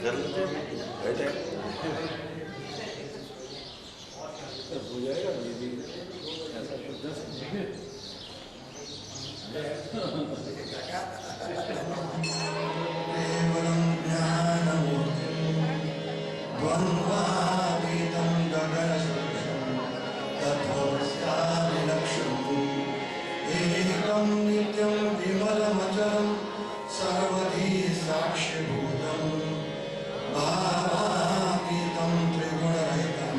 कर लेते बैठे हो जाएगा ये भी ऐसा शुद्ध केवलं ज्ञानमूर्तिं द्वन्द्वातीतं गगनसदृशं तत्त्वमस्यादिलक्ष्यम् एकं नित्यं विमलमचलं सर्वधी साक्षिभूतं भावातीतं त्रिगुणरहितं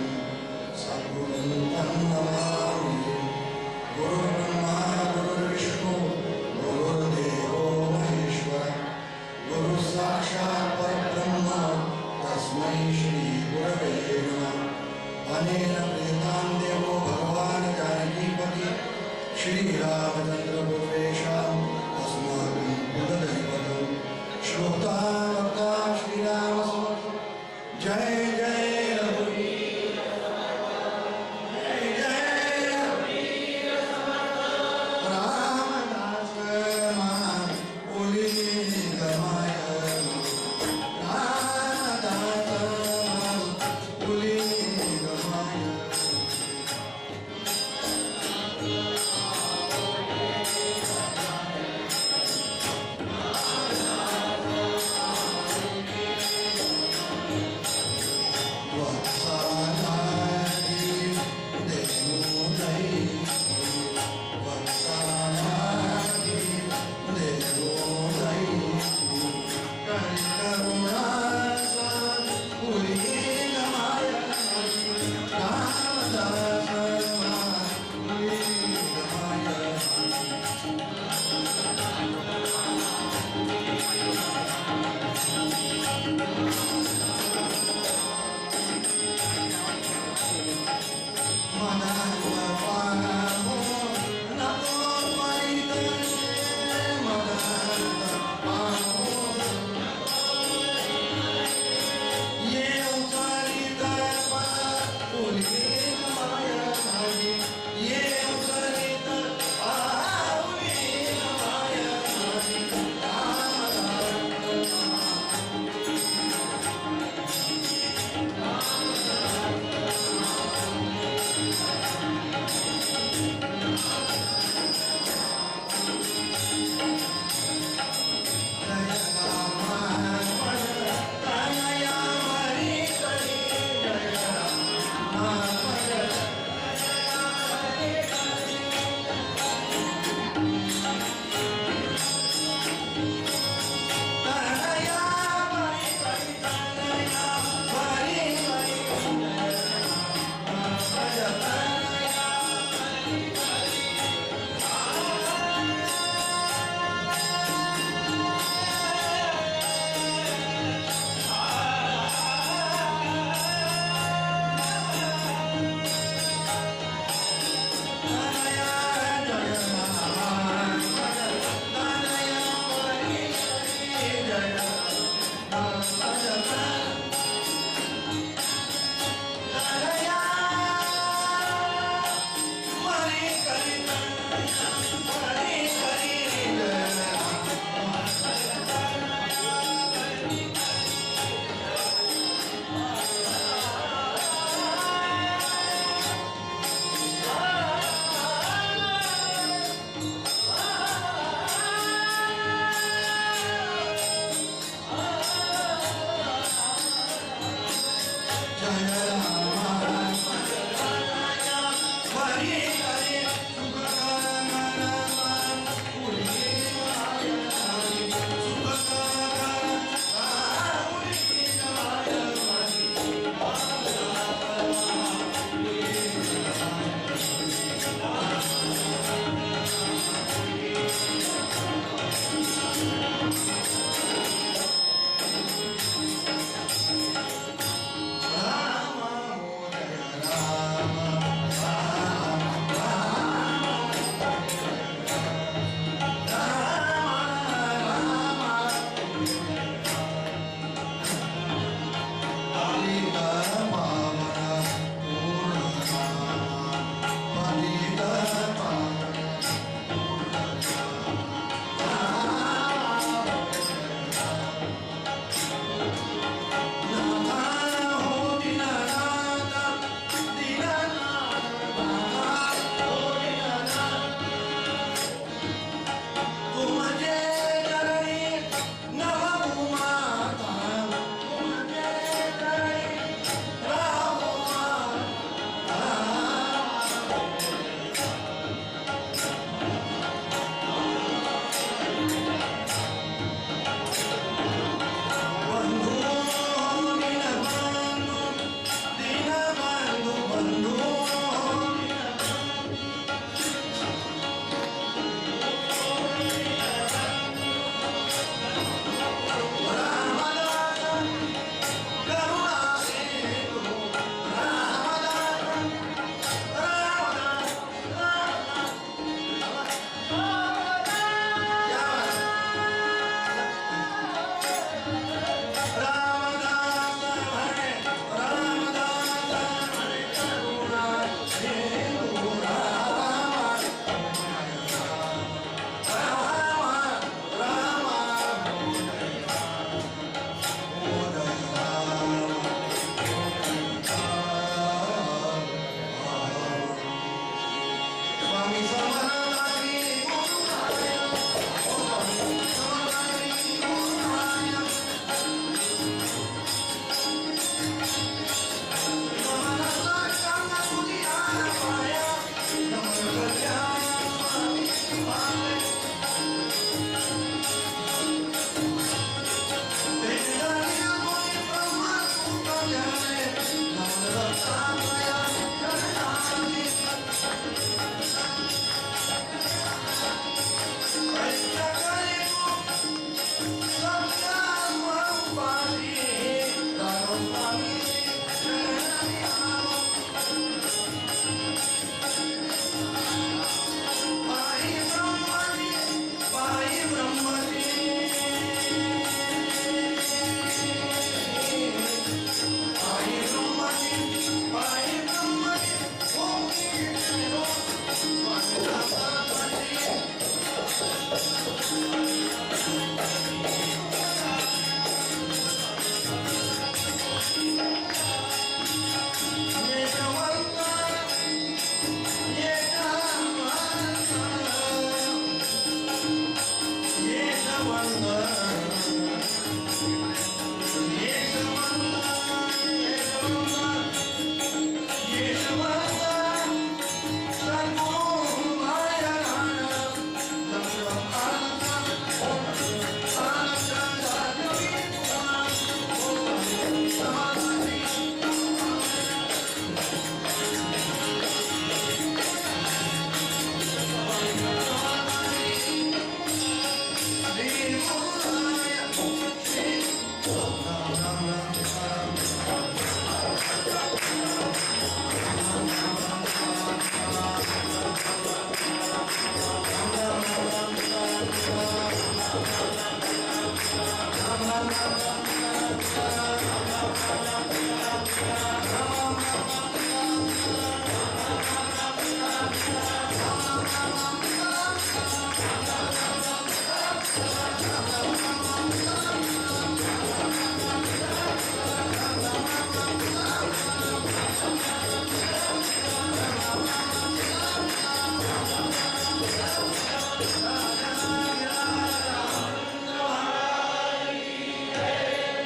सद्गुरुं तं नमामि। गुरुर्ब्रह्मा गुरुर्विष्णु गुरुर्देवो महेश्वर गुरु साक्षात् परब्रह्म तस्मै श्री गुरवे नमः। अनेन प्रेतां देवो भगवान् जानकीपति श्रीरामचन्द्र पूर्वेषाम् अस्माकं कुलदैवतं श्रोता वक्ता श्रीराम समर्थ। जय जय रघुवीर जय जय रघुवीर रामदास मां गमाय रामदास मां गमाय।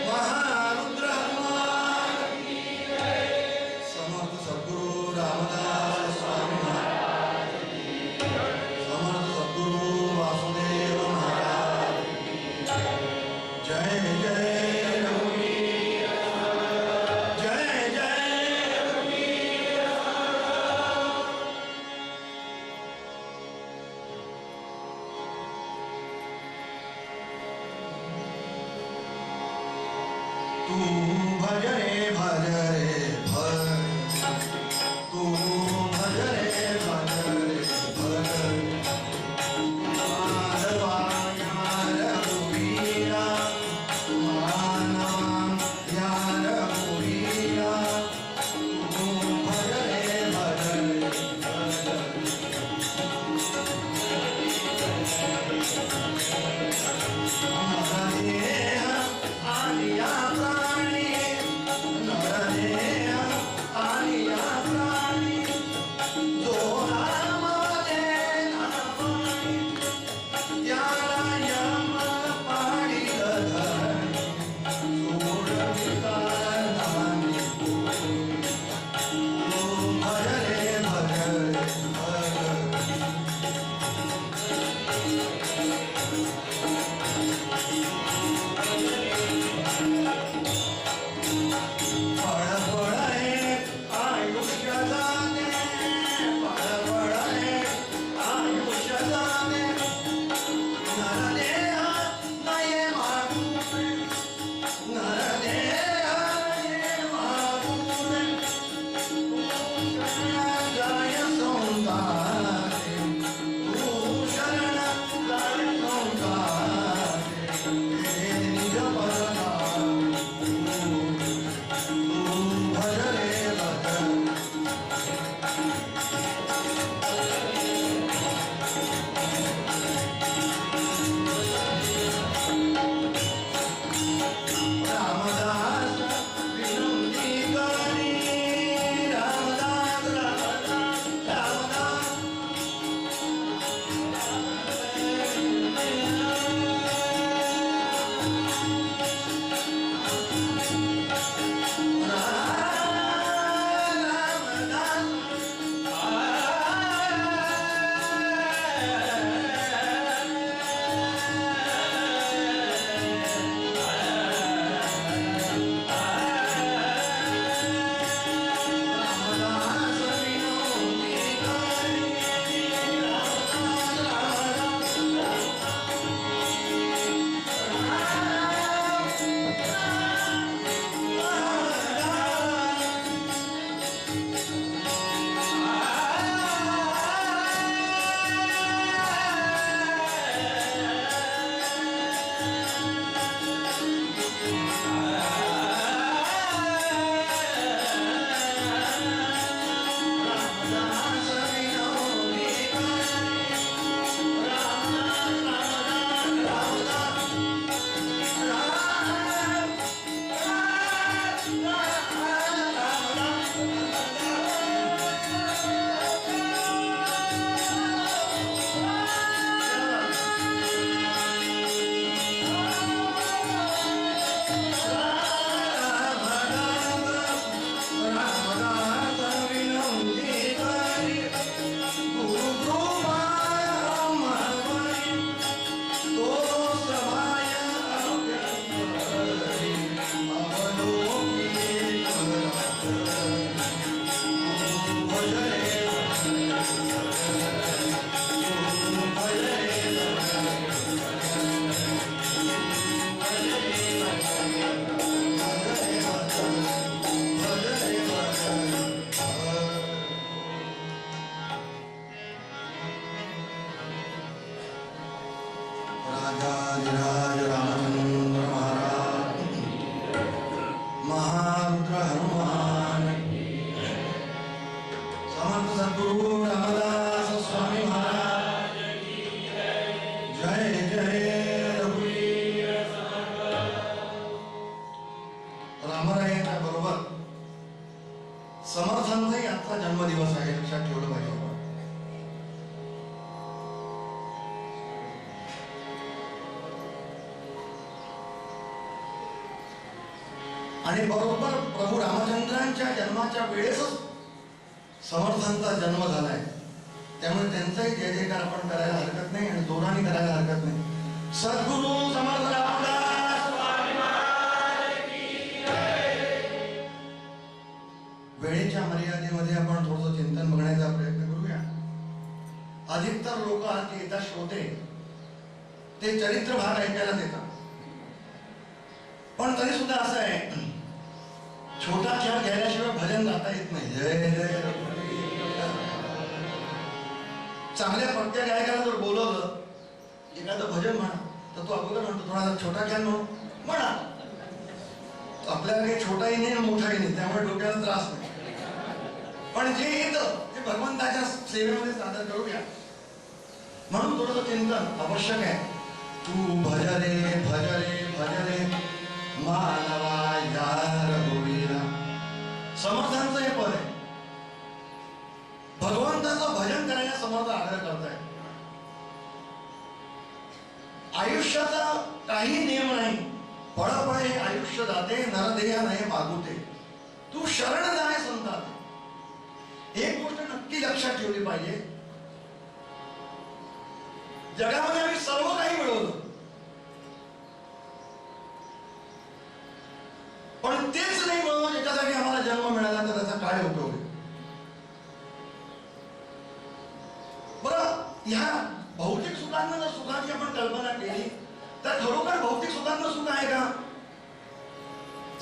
महारुद्र समर्थ सद्गुरु रामदास स्वामी महाराज समर्थ सद्गुरु वासुदेव महाराज जय जय रघुवीर जय जय रघुवीर तू भज रे भज तू भज रे भज माधवा यार रघुवीरा मानवा यार रघुवीरा तू भज रे भज आलिया प्राणी समर्थांचा जन्मदिवस आहे, लक्षात ठेवलं पाहिजे. आणि बरोबर प्रभू रामचंद्रांच्या जन्माच्या वेळेसच समर्थांचा जन्म झालाय. त्यामुळे त्यांचाही जय जयकार आपण करायला हरकत नाही आणि जोराने करायला हरकत नाही. सद्गुरु समर्थ रामदास स्वामी महाराज की जय. वेळेच्या मर्यादेमध्ये आपण थोडंसं चिंतन बघण्याचा प्रयत्न करूया. अधिकतर लोक आज येतात श्रोते ते चरित्र भाग ऐकायलाच येतात. पण तरी सुद्धा असं आहे, छोटा खेळ घ्यायल्याशिवाय भजन गाता येत नाही. जय जय चांगल्या पक्क्या गायकाला जर बोलवलं एखादं भजन म्हणा तर तो अगोदर म्हणतो थोडा छोटा खेळ म्हणा. आपल्याला काही छोटाही नाही मोठाही नाही, त्यामुळे डोक्याला त्रास नाही. पण जे येतं ते भगवंताच्या सेवेमध्ये सादर करूया. म्हणून थोडंसं चिंतन आवश्यक आहे. तू भज रे भज रे भज रे मानवा या रघुवीरा. समर्थांचं हे पद आहे. भगवंताचं भजन करायला समर्थ आग्रह करताय. आयुष्याचा काही नियम नाही. पळपळे आयुष्य जाते नरदेहा नाही मागुते. तू शरण जाय संतात. एक गोष्ट नक्की लक्षात ठेवली पाहिजे. जगामध्ये आम्ही सर्व काही मिळवलं, पण तेच नाही मिळवलं ज्याच्यासाठी आम्हाला जन्म मिळाला तर त्याचा काय उपयोग आहे. बरं, ह्या भौतिक सुखांना जर सुखाची आपण कल्पना केली तर खरोखर भौतिक सुखांना सुख आहे का?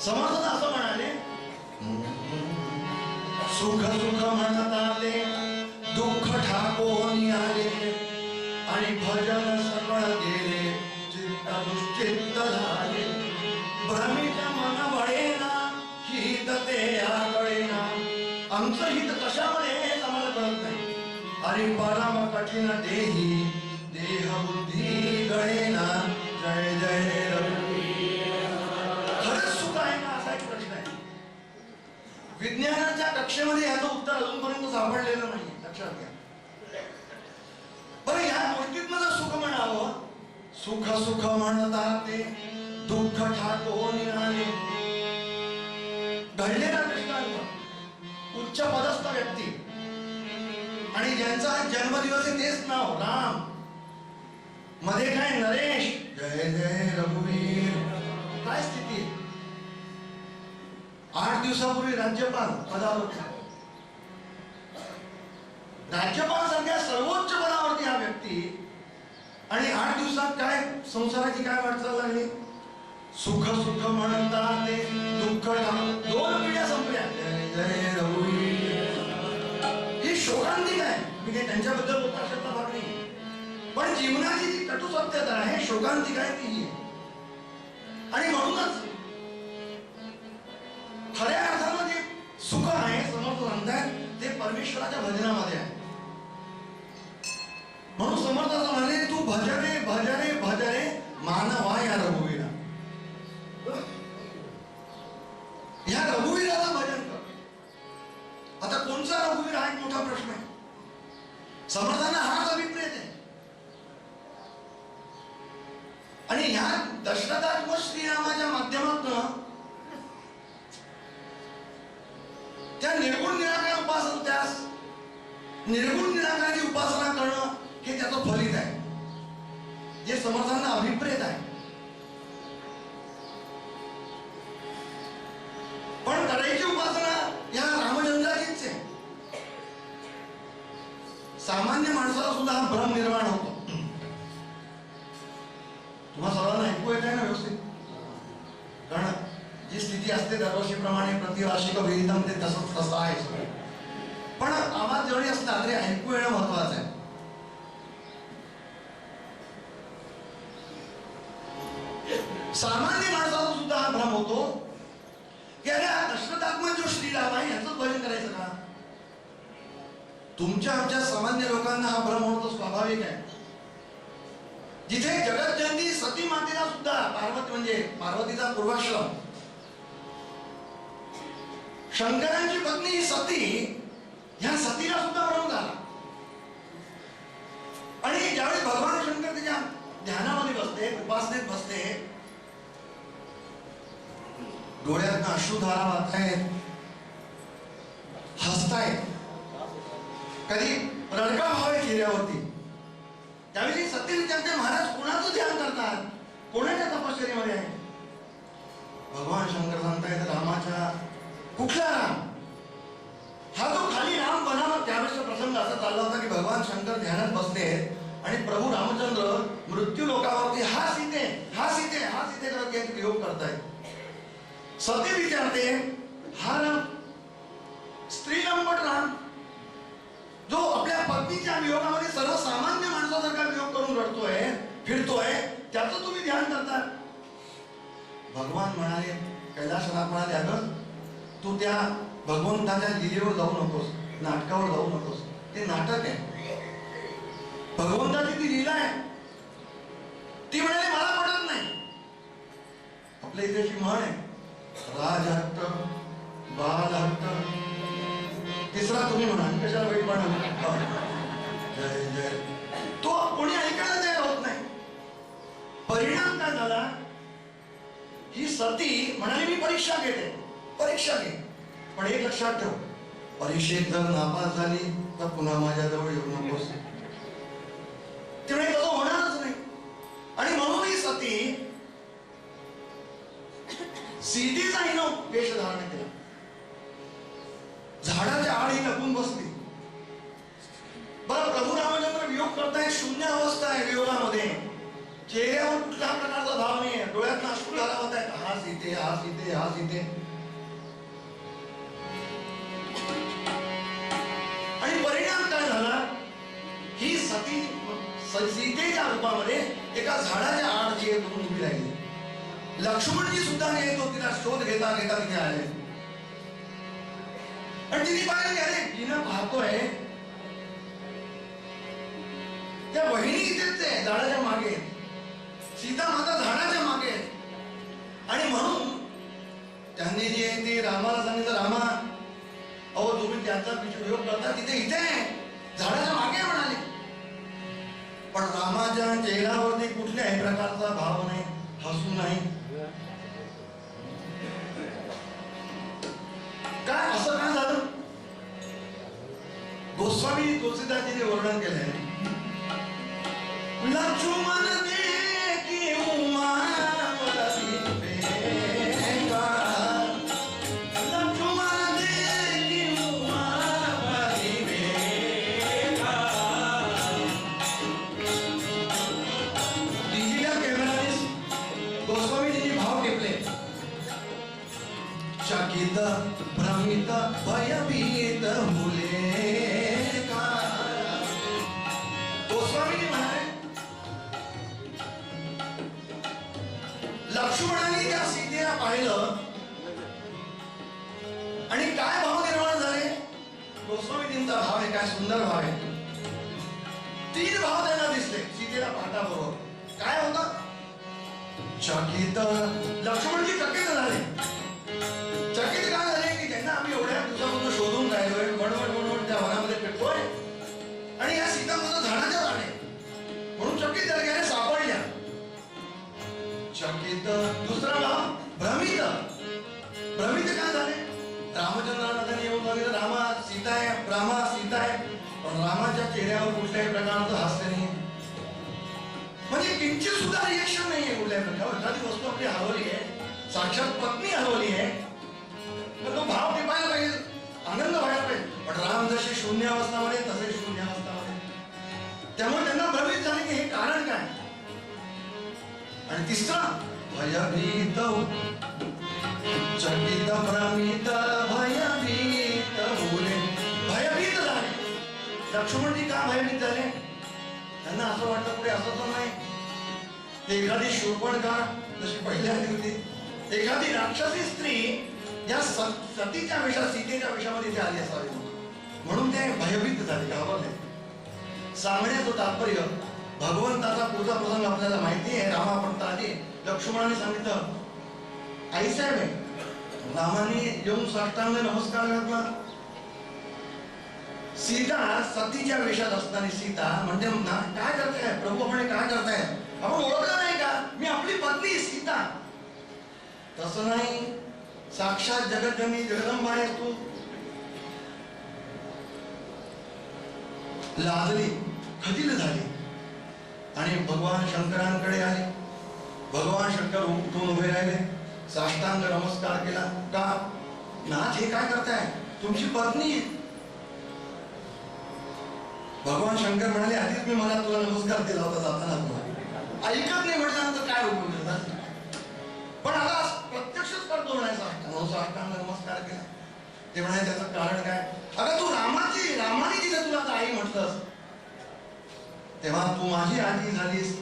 समर्थ असं म्हणाले, सुख सुख म्हणत आले दुःख ठाकून आले आणि भजन सगळं गेले चित्त दुश्चित्त झाले. भ्रमित मन वळेना हित ते आकळेना. आमचं हित कशामध्ये हेच आम्हाला कळत नाही. आणि परम कठीण देही देह बुद्धी गळेना. जय जय रघुवीर. खरंच सुख आहे का असा एक प्रश्न आहे. विज्ञानाच्या कक्षेमध्ये याचं उत्तर अजूनपर्यंत सापडलेलं नाही. लक्षात घ्या. बरं, या गोष्टीतनं जर सुख म्हणावं, सुख सुख म्हणतात ते दुःख ठाकून आले. घडलेला दृष्टांत उच्च पदस्थ व्यक्ती आणि ज्यांचा जन्मदिवस आहे तेच नाव राम. मध्ये काय नरेश. जय जय रघुवीर. काय स्थिती. 8 दिवसापूर्वी राज्यपाल पदावर. राज्यपाल सारख्या सर्वोच्च पदावरती हा व्यक्ती आणि 8 दिवसात काय संसाराची काय वाटचाल लागली. सुख सुख म्हणतात ते दुःख. 2 पिढ्या संपल्या. जय जय रघुवीर. ही शोकांतिक आहे. मी काही त्यांच्याबद्दल बोलता शब्द भाग नाही, पण जीवनाची जी कटू सत्यता आहे शोकांतिक आहे ती. आणि म्हणूनच खऱ्या अर्थानं जे सुख आहे समर्थ सांगताय ते परमेश्वराच्या भजनामध्ये आहे. म्हणून समर्थ असं म्हणाले, तू भज रे भज रे भज रे मानवा या रघुवीरा. ह्या रघुवीराचं भजन कर. आता कोणचा रघुवीर हा एक मोठा प्रश्न आहे. समर्थांना हाच अभिप्रेत आहे. आणि ह्या दशरथात्मक श्रीरामाच्या माध्यमातून त्या निर्गुण निराकार उपासना, त्यास निर्गुण निराकाराची उपासना करणं हे त्याचं फलित आहे, जे समर्थांना अभिप्रेत आहे. पण करायची उपासना या रामचंद्राचीच आहे. सामान्य माणसाला सुद्धा हा भ्रम निर्माण होतो. तुम्हा सर्वांना ऐकू येत आहे ना व्यवस्थित? कारण जी स्थिती असते दरवर्षीप्रमाणे प्रतिवार्षिक विहितम ते तसं आहे. पण आवाज जवळ असला तरी ऐकू येणं महत्वाचं आहे. सामान्य माणसाला सुद्धा हा भ्रम होतो की अरे हा दशरथात्मक जो श्रीराम आहे याचं भजन करायचं का? तुमच्या आमच्या सामान्य लोकांना हा भ्रम होतो स्वाभाविक आहे. जिथे जगतजननी सती मातेला सुद्धा पार्वती म्हणजे पार्वतीचा पूर्वाश्रम, शंकरांची पत्नी सती ह्या सतीला सुद्धा भ्रम झाला. आणि ज्यावेळी भगवान शंकर त्याच्या ध्यानामध्ये बसते, उपासनेत बसते, डोळ्यातनं अश्रुधारा वाहतायत, हसतायत, कधी रडका भाव आहे चेहऱ्यावरती. त्यावेळी सती विचारते, महाराज कोणाचं ध्यान करतात, कोणाच्या तपश्चर्येमध्ये आहे? भगवान शंकर सांगतायत, रामाच्या. कुठला राम? हा जो खाली राम बनावा. त्यावेळेस प्रसंग असा चालला होता की भगवान शंकर ध्यानात बसले आणि प्रभू रामचंद्र मृत्यू लोकावरती हा सीते हा सीते हा सीते करत एक वियोग करतायत. सती विचारते, हा राम स्त्रीलंपट राम जो आपल्या पत्नीच्या वियोगामध्ये सर्वसामान्य माणसासारखा वियोग करून रडतोय, फिरतोय, त्याचं तुम्ही ध्यान करता? भगवान म्हणाले, कैलासनाथ म्हणाले, अगं तू त्या भगवंताच्या लीलेवर जाऊ नकोस, नाटकावर जाऊ नकोस. ते नाटक आहे. भगवंताची ती लीला आहे. ती म्हणाली मला पडत नाही. आपल्या इथे अशी म्हण आहे, राज हट्ट, बाल हट्ट, तिसरा तुम्ही म्हणा, कशाला वाईट म्हणा. जय जय. तो कोणी ऐकायला तयार होत नाही. परिणाम काय झाला? ही सती म्हणाली, मी परीक्षा घेते, परीक्षा घे, पण एक लक्षात ठेव, परीक्षेत जर नापास झाली तर पुन्हा माझ्याजवळ येऊ नकोस. त्यामुळे तसं होणारच नाही. आणि म्हणून ही सती सीतेचा हिनं वेश धारण केला. झाडाच्या आडी लपून बसली. बरं, प्रभू रामचंद्र वियोग करताय, शून्य अवस्था आहे वियोगामध्ये, चेहऱ्यावर कुठल्या प्रकारचा भाव नाही, डोळ्यात अश्रुधारा होत आहेत, हा सीते हा सीते हा सीते. आणि परिणाम काय झाला? ही सती सीतेच्या रूपामध्ये एका झाडाच्या आड जी करून उभी राहिली. लक्ष्मणजी सुद्धा येत होते, तिला शोध घेता घेता तिथे आले. आणि तिने पाहिलं, अरे हिनं पाहतोय त्या बहिणी इथेच आहे, झाडाच्या मागे. सीता माता झाडाच्या मागे. आणि म्हणून त्यांनी जी आहे ती रामाला सांगितलं, रामा अहो तुम्ही त्याचा वियोग करता, तिथे इथे झाडाच्या मागे म्हणाले. पण रामाच्या चेहऱ्यावरती कुठल्याही प्रकारचा भाव नाही, हसू नाही. काय असं काय झालं? गोस्वामी तुलसीदासजीने वर्णन केलंय, लक्ष्मण देखी उमावती बेगा, लक्ष्मण देखी उमावती बेगा. डिजिटल कॅमेराने गोस्वामीजींनी भाव टिपले, चकित भ्रमित भयभीत मुले. गोस्वामीजी म्हणाले, लक्ष्मणाने त्या सीतेला पाहिलं आणि काय भाव निर्माण झाले? गोस्वामीजींचा भाव आहे, काय सुंदर भाव आहे. 3 भाव त्यांना दिसले सीतेला पाहताबरोबर. काय होतं? चकित. लक्ष्मणजी चकित झाले. चकित काय झाले की त्यांना आम्ही एवढ्या दिवसापासून शोधून राहिलोय, वणवण त्या वनामध्ये फिरतोय आणि या सीता माझा झाडाच्या झाड आहे म्हणून चकित झाले, अरे सापडल्या. चकित. दुसरा भाव भ्रमित. भ्रमित काय झाले? रामचंद्रांना त्यांनी येऊन सांगितलं, रामा सीता आहे, रामा सीता आहे, पण रामाच्या चेहऱ्यावर कुठल्याही प्रकारचं हास्य नाही, म्हणजे किंचित सुद्धा रिएक्शन नाहीये कुठल्याही प्रकारवर. एखादी वस्तू आपली हरवली आहे, साक्षात पत्नी हरवली आहे, तो भाव टिपायला पाहिजे, आनंद व्हायला पाहिजे. पण राम जसे शून्य अवस्थामध्ये तसे शून्य अवस्थामध्ये. त्यामुळे त्यांना भ्रमित झाले की हे कारण काय. आणि तिसरा भयभीत, चकित भ्रमित भयभीत मुले. भयभीत झाले. लक्ष्मणजी का भयभीत झाले? त्यांना असं वाटतं पुढे असं तर नाही, एखादी शूर्पणखा जशी पहिल्या आली होती, एखादी राक्षसी स्त्री या सतीच्या वेशात सीतेच्या वेशामध्ये ते आली असावी म्हणून ते भयभीत झाले, घाबरले. सांगण्याचं तात्पर्य, भगवंताचा पुढचा प्रसंग आपल्याला माहिती आहे. रामापर्यंत आली, लक्ष्मणाने सांगितलं, आई साहेब आहे. रामाने येऊन साष्टांग नमस्कार घातला. सीता सतीच्या वेशात असणारी सीता म्हणजे काय करताय प्रभू, आपण काय करताय, आपण ओळखलं नाही का, मी आपली पत्नी सीता. तसं नाही, साक्षात जगज्जननी जगदंबा आहेस तू. लाजली, खजील झाली आणि भगवान शंकरांकडे आले. भगवान शंकर उठून उभे राहिले, साष्टांग नमस्कार केला. का नाथ, हे काय करताय, तुमची पत्नी. भगवान शंकर म्हणाले, आधीच मी मला तुला नमस्कार दिला होता जाताना, तुला ऐकत नाही म्हटल्यानंतर काय उपयोग झाला, पण आता प्रत्यक्षच करतो म्हणायचा. साष्टांग नमस्कार केला. ते म्हणाले, त्याचं कारण काय, अगं तू रामाने तिथे तुला आता आई म्हटलंस, तेव्हा तू माझी आजी झालीस.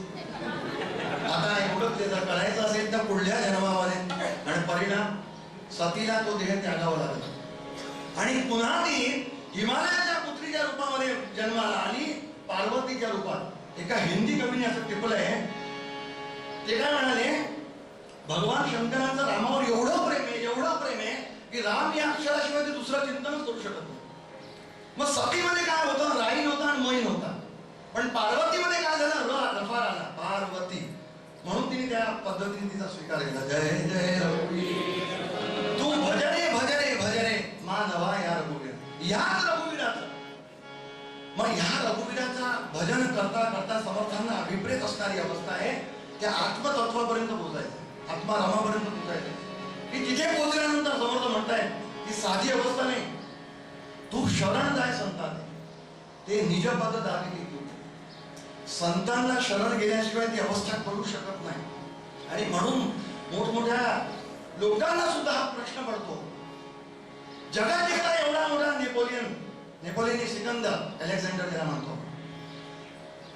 आता एवढं ते जर करायचं असेल तर पुढल्या जन्मामध्ये, आणि परिणाम सतीला तो देह त्यागावा लागला आणि पुन्हा ती हिमालयाच्या पुत्रीच्या रूपामध्ये जन्माला आली, पार्वतीच्या रूपात. एका हिंदी कवीने असं टिपलंय, ते काय म्हणाले, भगवान शंकरांचं रामावर एवढं प्रेम आहे की राम या अक्षराशिवाय ते दुसरं चिंतनच करू शकत नाही. मग सतीमध्ये काय होतं, राईन होता आणि मैन होता, पण पार्वतीमध्ये काय झालं, रफार आला, पार्वती. म्हणून तिने त्या पद्धतीने तिचा स्वीकार केला. जय जय रघुवीर, तू भजरे भजरे भजरे मानवा या रघुवीर. याच रघुवीराचं, मग ह्या रघुवीराचा भजन करता करता समर्थांना अभिप्रेत असणारी अवस्था आहे. त्या आत्मतत्वापर्यंत पोहोचायचं, आत्मारामापर्यंत पोहोचायचं, की तिथे पोहोचल्यानंतर समर्थ म्हणताय की साधी अवस्था नाही, तू शरण जाय संतात, ते निजपद दाखली. संतांना शरण गेल्याशिवाय ती अवस्था करू शकत नाही. आणि म्हणून मोठमोठ्या लोकांना सुद्धा हा प्रश्न पडतो. जगात एवढा मोठा नेपोलियन सिकंदर, अलेक्झांडर ज्याला म्हणतो,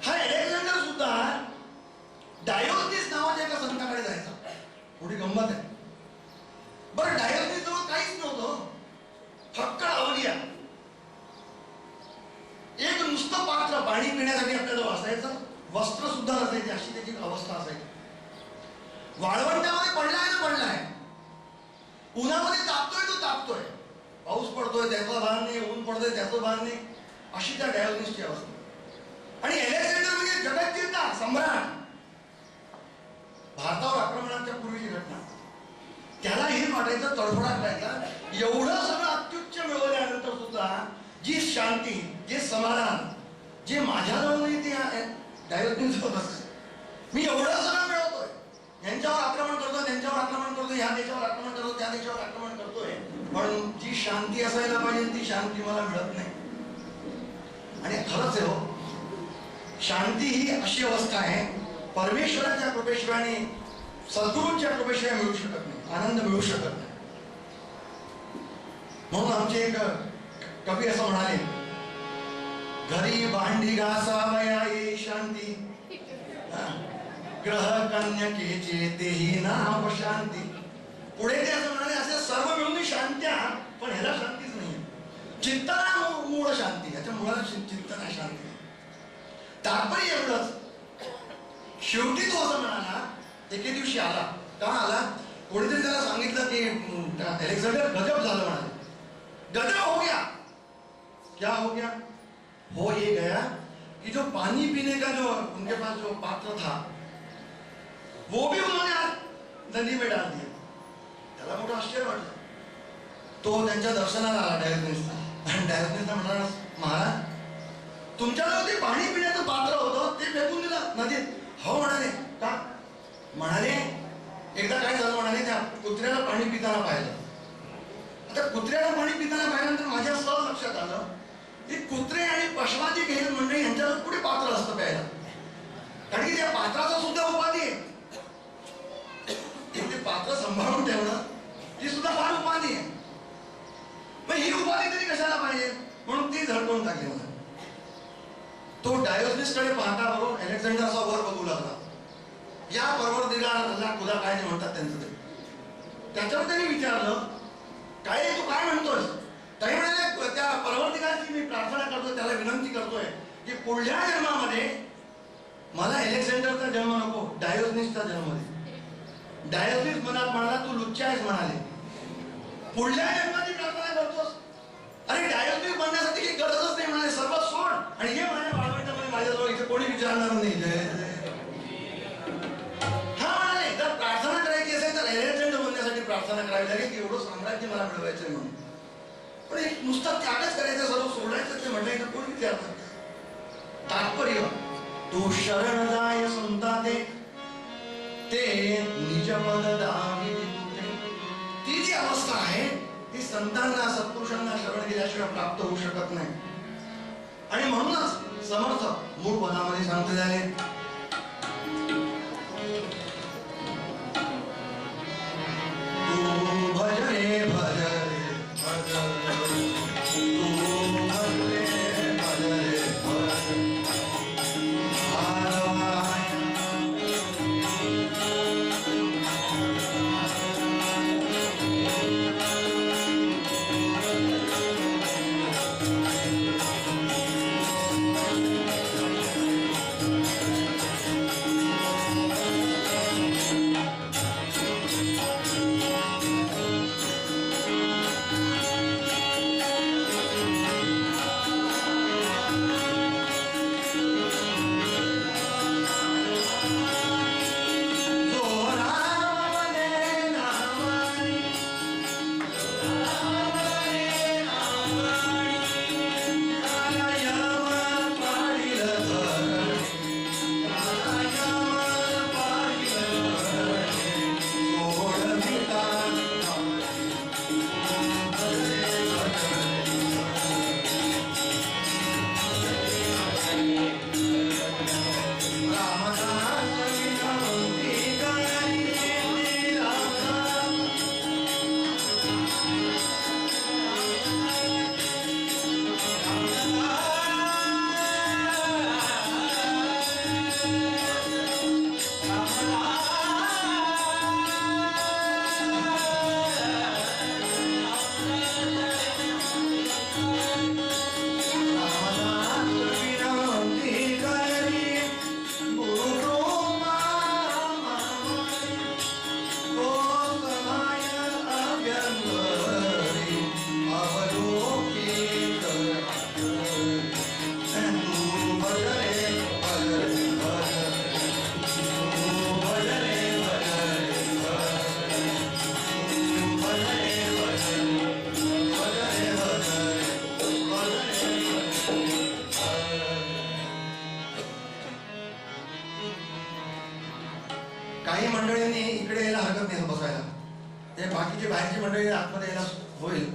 हा अलेक्झांडर सुद्धा डायोनिस नावाच्या एका संताकडे जायचा. थोडी गंमत आहे बरं. डायोनिस जवळ काहीच नव्हतं, फक्त अवलिया, एक नुसतं पात्र पाणी पिण्यासाठी आपल्याला असायचं, वस्त्र सुद्धा नसायचे, अशी त्याची अवस्था असायची. वाळवंटामध्ये पडलाय, उन्हामध्ये तापतोय तो तापतोय, पाऊस पडतोय त्याचं भान नाही, ऊन पडतोय त्याचं भान नाही, अशी त्या डायोनिसची अवस्था. आणि अलेक्झांडर म्हणजे जगज्जेता, सम्राट. भारतावर आक्रमणाच्या पूर्वीची घटना. त्याला हे वाटायचं, तडफडाट राहायचा, एवढं सगळं अत्युच्च मिळवल्यानंतर सुद्धा जी शांती, जे समाधान, जे माझ्याजवळ नाही ते डायोनिसजवळ असते. मी एवढं सगळं मिळवतोय, यांच्यावर आक्रमण करतोय, त्यांच्यावर आक्रमण करतोय, ह्या देशावर आक्रमण करतोय, त्या देशावर आक्रमण करतोय, पण जी शांती असायला पाहिजे ती शांती मला मिळत नाही. आणि खरंच आहे हो, शांती ही अशी अवस्था आहे, परमेश्वराच्या कृपेशिवाय, सद्गुरूंच्या कृपेशिवाय मिळू शकत नाही, आनंद मिळू शकत नाही. म्हणून आमचे एक कवी असं म्हणाले, घरी भांडी घासावया ये शांती, ग्रह कन्यकेचे तेही नाव शांती. पुढे ते असं म्हणाले, असे सर्व मिळून शांत्या, पण ह्याला शांतीच नाही. चित्ताला मूळ शांती, याच्या मुळाला चित्ताला शांती. तात्पर्य एवढंच, शेवटी तो असं म्हणाला, एके दिवशी आला. का आला, कोणीतरी त्याला सांगितलं की अलेक्झांडर गजब झालं. म्हणाले, गजब हो गया. क्या हो गया? हो ये गया कि जो पानी पीने का जो उनके पास जो पात्र था वो भी उन्होंने आज नदी में डाल दिया. त्याला मोठं आश्चर्य वाटलं. तो त्यांच्या दर्शनाला आला डायोनिसला, आणि डायोनिसला म्हणाला, महाराज तुमच्याजवळ ते पाणी पिण्याचं पात्र होतं ते फेकून दिलं नदीत. हो म्हणाले. का? म्हणाले एकदा काय झालं, म्हणाले त्या कुत्र्याला पाणी पिताना पाहिलं. आता कुत्र्याला पाणी पिताना पाहिल्यानंतर माझ्या सहज लक्षात आलं की कुत्रे आणि पशवाची घेण मंडळी यांच्यावर पुढे पात्र असतं प्यायला, कारण की त्या पात्राचा सुद्धा उपाधी आहे. ते पात्र सांभाळून ठेवणं ही सुद्धा फार उपाधी आहे. पण ही उपाधी तरी कशाला पाहिजे, म्हणून ती झळकवून टाकली. मला तो डायोनिसकडे पाहता बरोबर अलेक्झांडर असा वर बघू लागला. या परवरदिगार खुदा काय ते म्हणतात त्यांचं ते. त्याच्यावर त्यांनी विचारलं, काय तू काय म्हणतोस? तरी म्हणाले, त्या परवरदिगारची मी प्रार्थना करतोय, त्याला विनंती करतोय की पुढल्या जन्मामध्ये मला अलेक्झांडरचा जन्म नको, डायोनिसचा जन्म दे. डायोनिस मनात म्हणाला, तू लुच्चा आहेस म्हणाले, पुढल्या जन्माची प्रार्थना करतोस? अरे डायोनिस बनण्यासाठी काही गरजच नाही कोण आणि हे माझ्या बाळवंटामध्ये माझ्याजवळ इथे कोणी विचारणार नाही जय हा म्हणाले जर प्रार्थना करायची असेल तर एरेजंट बनण्यासाठी प्रार्थना करावी लागेल की एवढं साम्राज्य मला मिळवायचंय म्हणून पण एक नुसतं त्यागच करायचं सर्व सोडायचं ते म्हटलं तर कोणी विचारणार तात्पर्य तू शरण जाय संता ते निज पद दावी ती जी अवस्था आहे ती संतांना सत्पुरुषांना शरण गेल्याशिवाय प्राप्त होऊ शकत नाही आणि म्हणूनच समर्थ मूळ पदामध्ये सांगते झाले तू भज रे भज रे भज तू भज रे भज रे भज काही मंडळींनी इकडे यायला हरकत नाही बसायला ते बाकीची बाहेरची मंडळी आतमध्ये यायला होईल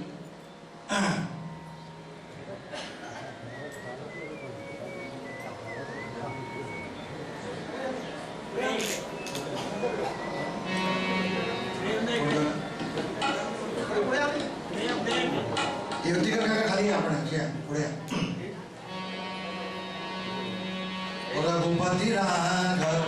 युवतीकर का खाली आपण पुढे रघुपती राघव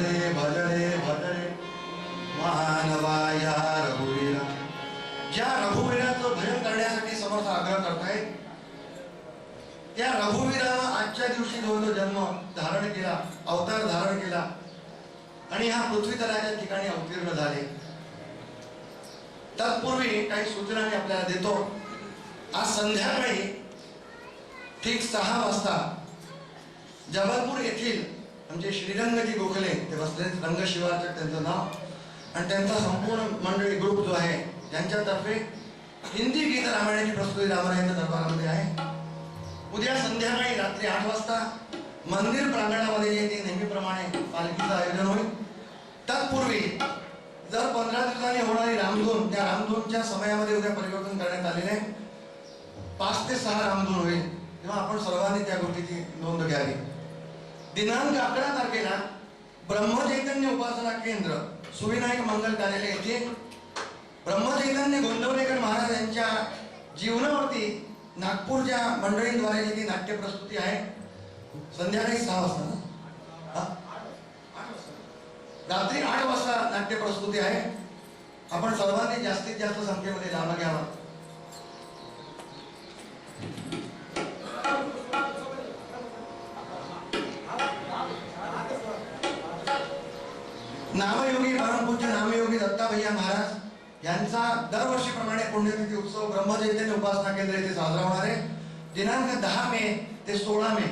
रे भज रे भज रे महानवा या रघुवीरा. ज्या रघुवीराचं भजन करण्यासाठी समर्थ आग्रह करतायत त्या रघुवीरानं आजच्या दिवशी जो जन्म धारण केला, अवतार धारण केला आणि हा पृथ्वी तलाच्या ठिकाणी अवतीर्ण झाले. तत्पूर्वी काही सूचना मी आपल्याला देतो. आज संध्याकाळी ठीक 6 वाजता जबलपूर येथील म्हणजे श्रीरंगजी गोखले ते बसले, रंगशिवाचं त्यांचं नाव आणि त्यांचा संपूर्ण मंडळी ग्रुप जो आहे त्यांच्यातर्फे हिंदी गीत रामायणाची प्रस्तुती रामरायच्या दरबारामध्ये आहे. उद्या संध्याकाळी रात्री 8 वाजता मंदिर प्रांगणामध्ये जे ते नेहमीप्रमाणे पालखीचं आयोजन होईल. तत्पूर्वी जर 15 दिवसांनी होणारी रामधून, त्या रामधूनच्या समयामध्ये उद्या परिवर्तन करण्यात आलेले आहे. 5 ते 6 रामधून होईल, तेव्हा आपण सर्वांनी त्या गोष्टीची नोंद घ्यावी. दिनांक 11 तारखेला ब्रह्मचैतन्य उपासना केंद्र सुविनायक मंगल कार्यालय येथे ब्रह्मचैतन्य गोंदवलेकर महाराज यांच्या जीवनावरती नागपूरच्या मंडळींद्वारे जी नाट्य प्रस्तुती आहे संध्याकाळी 6 वाजता ना, रात्री 8 वाजता नाट्य प्रस्तुती आहे. आपण सर्वांनी जास्तीत जास्त संख्येमध्ये लाभ घ्यावा. नामयोगी परमपूज्य नामयोगी दत्ताभैया महाराज यांचा दरवर्षीप्रमाणे पुण्यतिथी उत्सव ब्रह्मचैतन्य उपासना केंद्र येथे साजरा होणार आहे. दिनांक 10 मे ते 16 मे.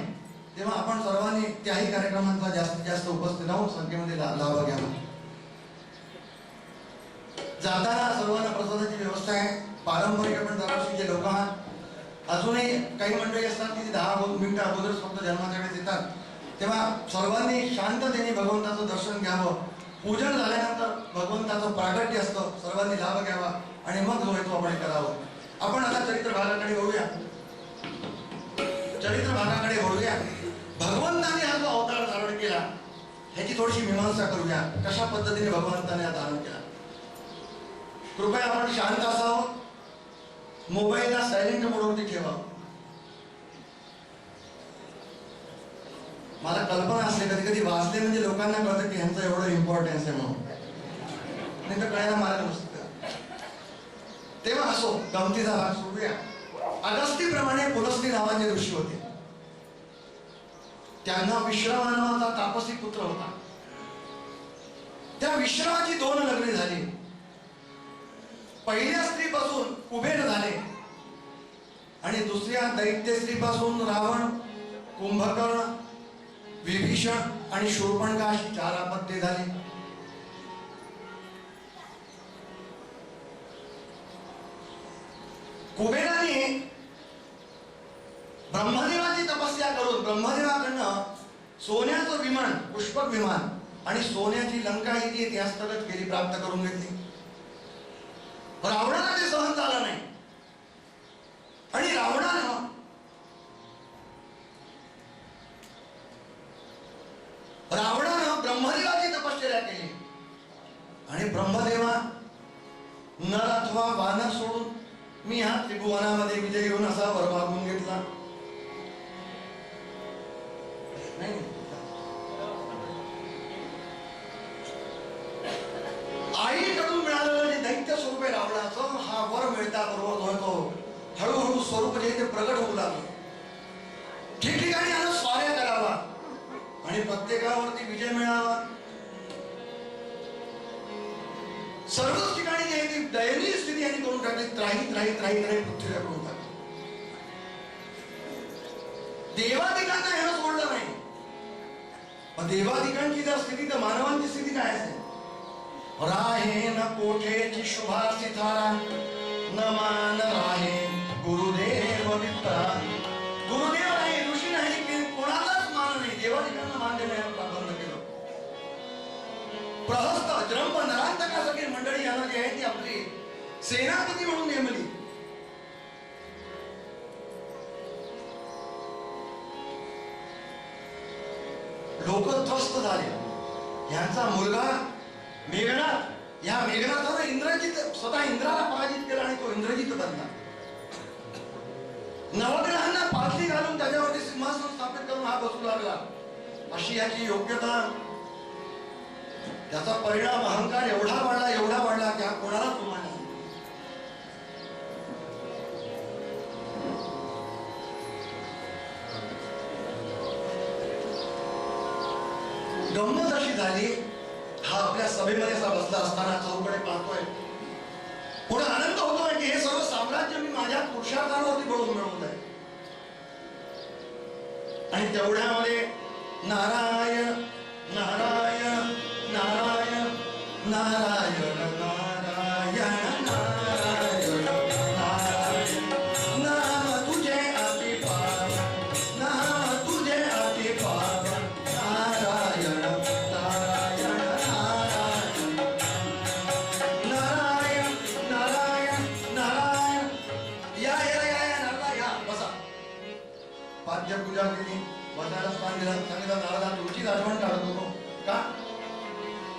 तेव्हा आपण सर्वांनी त्याही कार्यक्रमांचा जास्तीत जास्त उपस्थित राहून संख्येमध्ये लाभ घ्यावा. जाताना सर्वांना प्रसादाची व्यवस्था आहे. पारंपरिक आपण दरवर्षीचे लोक आहात. अजूनही काही मंडळी असतात की 10 मिनिटं अगोदरच फक्त जन्माच्या वेळेस येतात. तेव्हा सर्वांनी शांततेने भगवंताचं दर्शन घ्यावं. पूजन झाल्यानंतर भगवंताचं प्रागट्य असतं, सर्वांनी लाभ घ्यावा आणि मग जो आहे तो आपण करावं. आपण आता चरित्र भागाकडे वळूया. चरित्र भागाकडे वळूया. भगवंताने हा जो अवतार धारण केला ह्याची थोडीशी मीमांसा करूया. कशा पद्धतीने भगवंताने हा धारण केला. कृपया आपण शांत असावं. मोबाईलला सायलेंट मोडवरती ठेवा. मला कल्पना असते कधी कधी वाचले म्हणजे लोकांना कळतं की ह्यांचं एवढं इम्पॉर्टन्स आहे म्हणून, नाही तर कळायला मार्ग नसतं. तेव्हा असो, गमतीचा भाग सोडूया. अगस्तीप्रमाणे पुलस्ती नावाचे ऋषी होते. त्यांना विश्रवा नावाचा तापसी पुत्र होता. त्या विश्रवाची 2 लग्ने झाली. पहिल्या स्त्रीपासून कुबेर झाले आणि दुसऱ्या दैत्य स्त्रीपासून रावण, कुंभकर्ण, विभीषण आणि शूर्पणखा अशी 4 अपत्ये झाली. कुबेराने ब्रह्मदेवाची तपस्या करून ब्रह्मदेवाकडनं सोन्याचं विमान, पुष्पक विमान आणि सोन्याची लंका ही जी ती हस्तगत केली, प्राप्त करून घेतली. रावणाला ते सहन झालं नाही आणि रावणानं ब्रह्मदेवाची तपश्चर्या केली आणि ब्रह्मदेवा नर अथवा वानर सोडून मी हा त्रिभुवनामध्ये विजय घेऊन असा वर मागून घेतला. नाही, आईकडून मिळालेलं जे दैत्य स्वरूप आहे रावणाचं, हा वर मिळता बरोबर तो हळूहळू स्वरूप जे ते प्रगट होऊ लागलं. ठिकठिकाणी यानं स्वाऱ्या करावा आणि प्रत्येकावरती विजय मिळावा. सर्वच ठिकाणी जी आहे ती दयनीय स्थिती यांनी करून टाकली. त्राही त्राही त्राही त्राही पृथ्वीला करून टाकली. देवादिकांना ह्यानं सोडलं नाही. पण देवादिकांची जर स्थिती तर मानवांची स्थिती काय असेल? राहे न कोठेची शुभासी थारा, न मान राहे गुरुदेव विप्रा. गुरुदेव नाही, ऋषी नाही, की कोणालाच मान नाही. देवादिकांना मान देण्याला प्रारंभ केलं. प्रहस्त, जंब, नरांतकासारखी मंडळी यांना जी आहे ती आपली सेनापती म्हणून नेमली. लोक त्रस्त झाले. यांचा मुलगा मेघनाथ, या मेघनाथानं इंद्रजित, स्वतः इंद्राला पराजित केला आणि तो इंद्रजित बनला. नवग्रहांना पालखी घालून त्याच्यावरती सिंहासन स्थापित करून हा बसू लागला. अशी याची योग्यता त्याचा परिणाम अहंकार एवढा वाढला की हा कोणाला तुम्हाला गंमत अशी झाली. हा आपल्या सभेमध्ये बसला असताना चौकडे पाहतोय, पुढे आनंद होतोय की हे सर्व साम्राज्य मी माझ्या पुरुषार्थावरती बळून मिळवत आहे. आणि तेवढ्यामध्ये नारायण नारायण नारायण नारायण नारायण नारायण नारायण नाम तुझे अति पावन, नाम तुझे अति पावन, नारायण नारायण नारायण नारायण नारायण. या नारायण बसा. पाद्य पूजा केली, बसायला स्थान दिलं, सांगितलं नारदा तुमची आठवण काढत होतो का?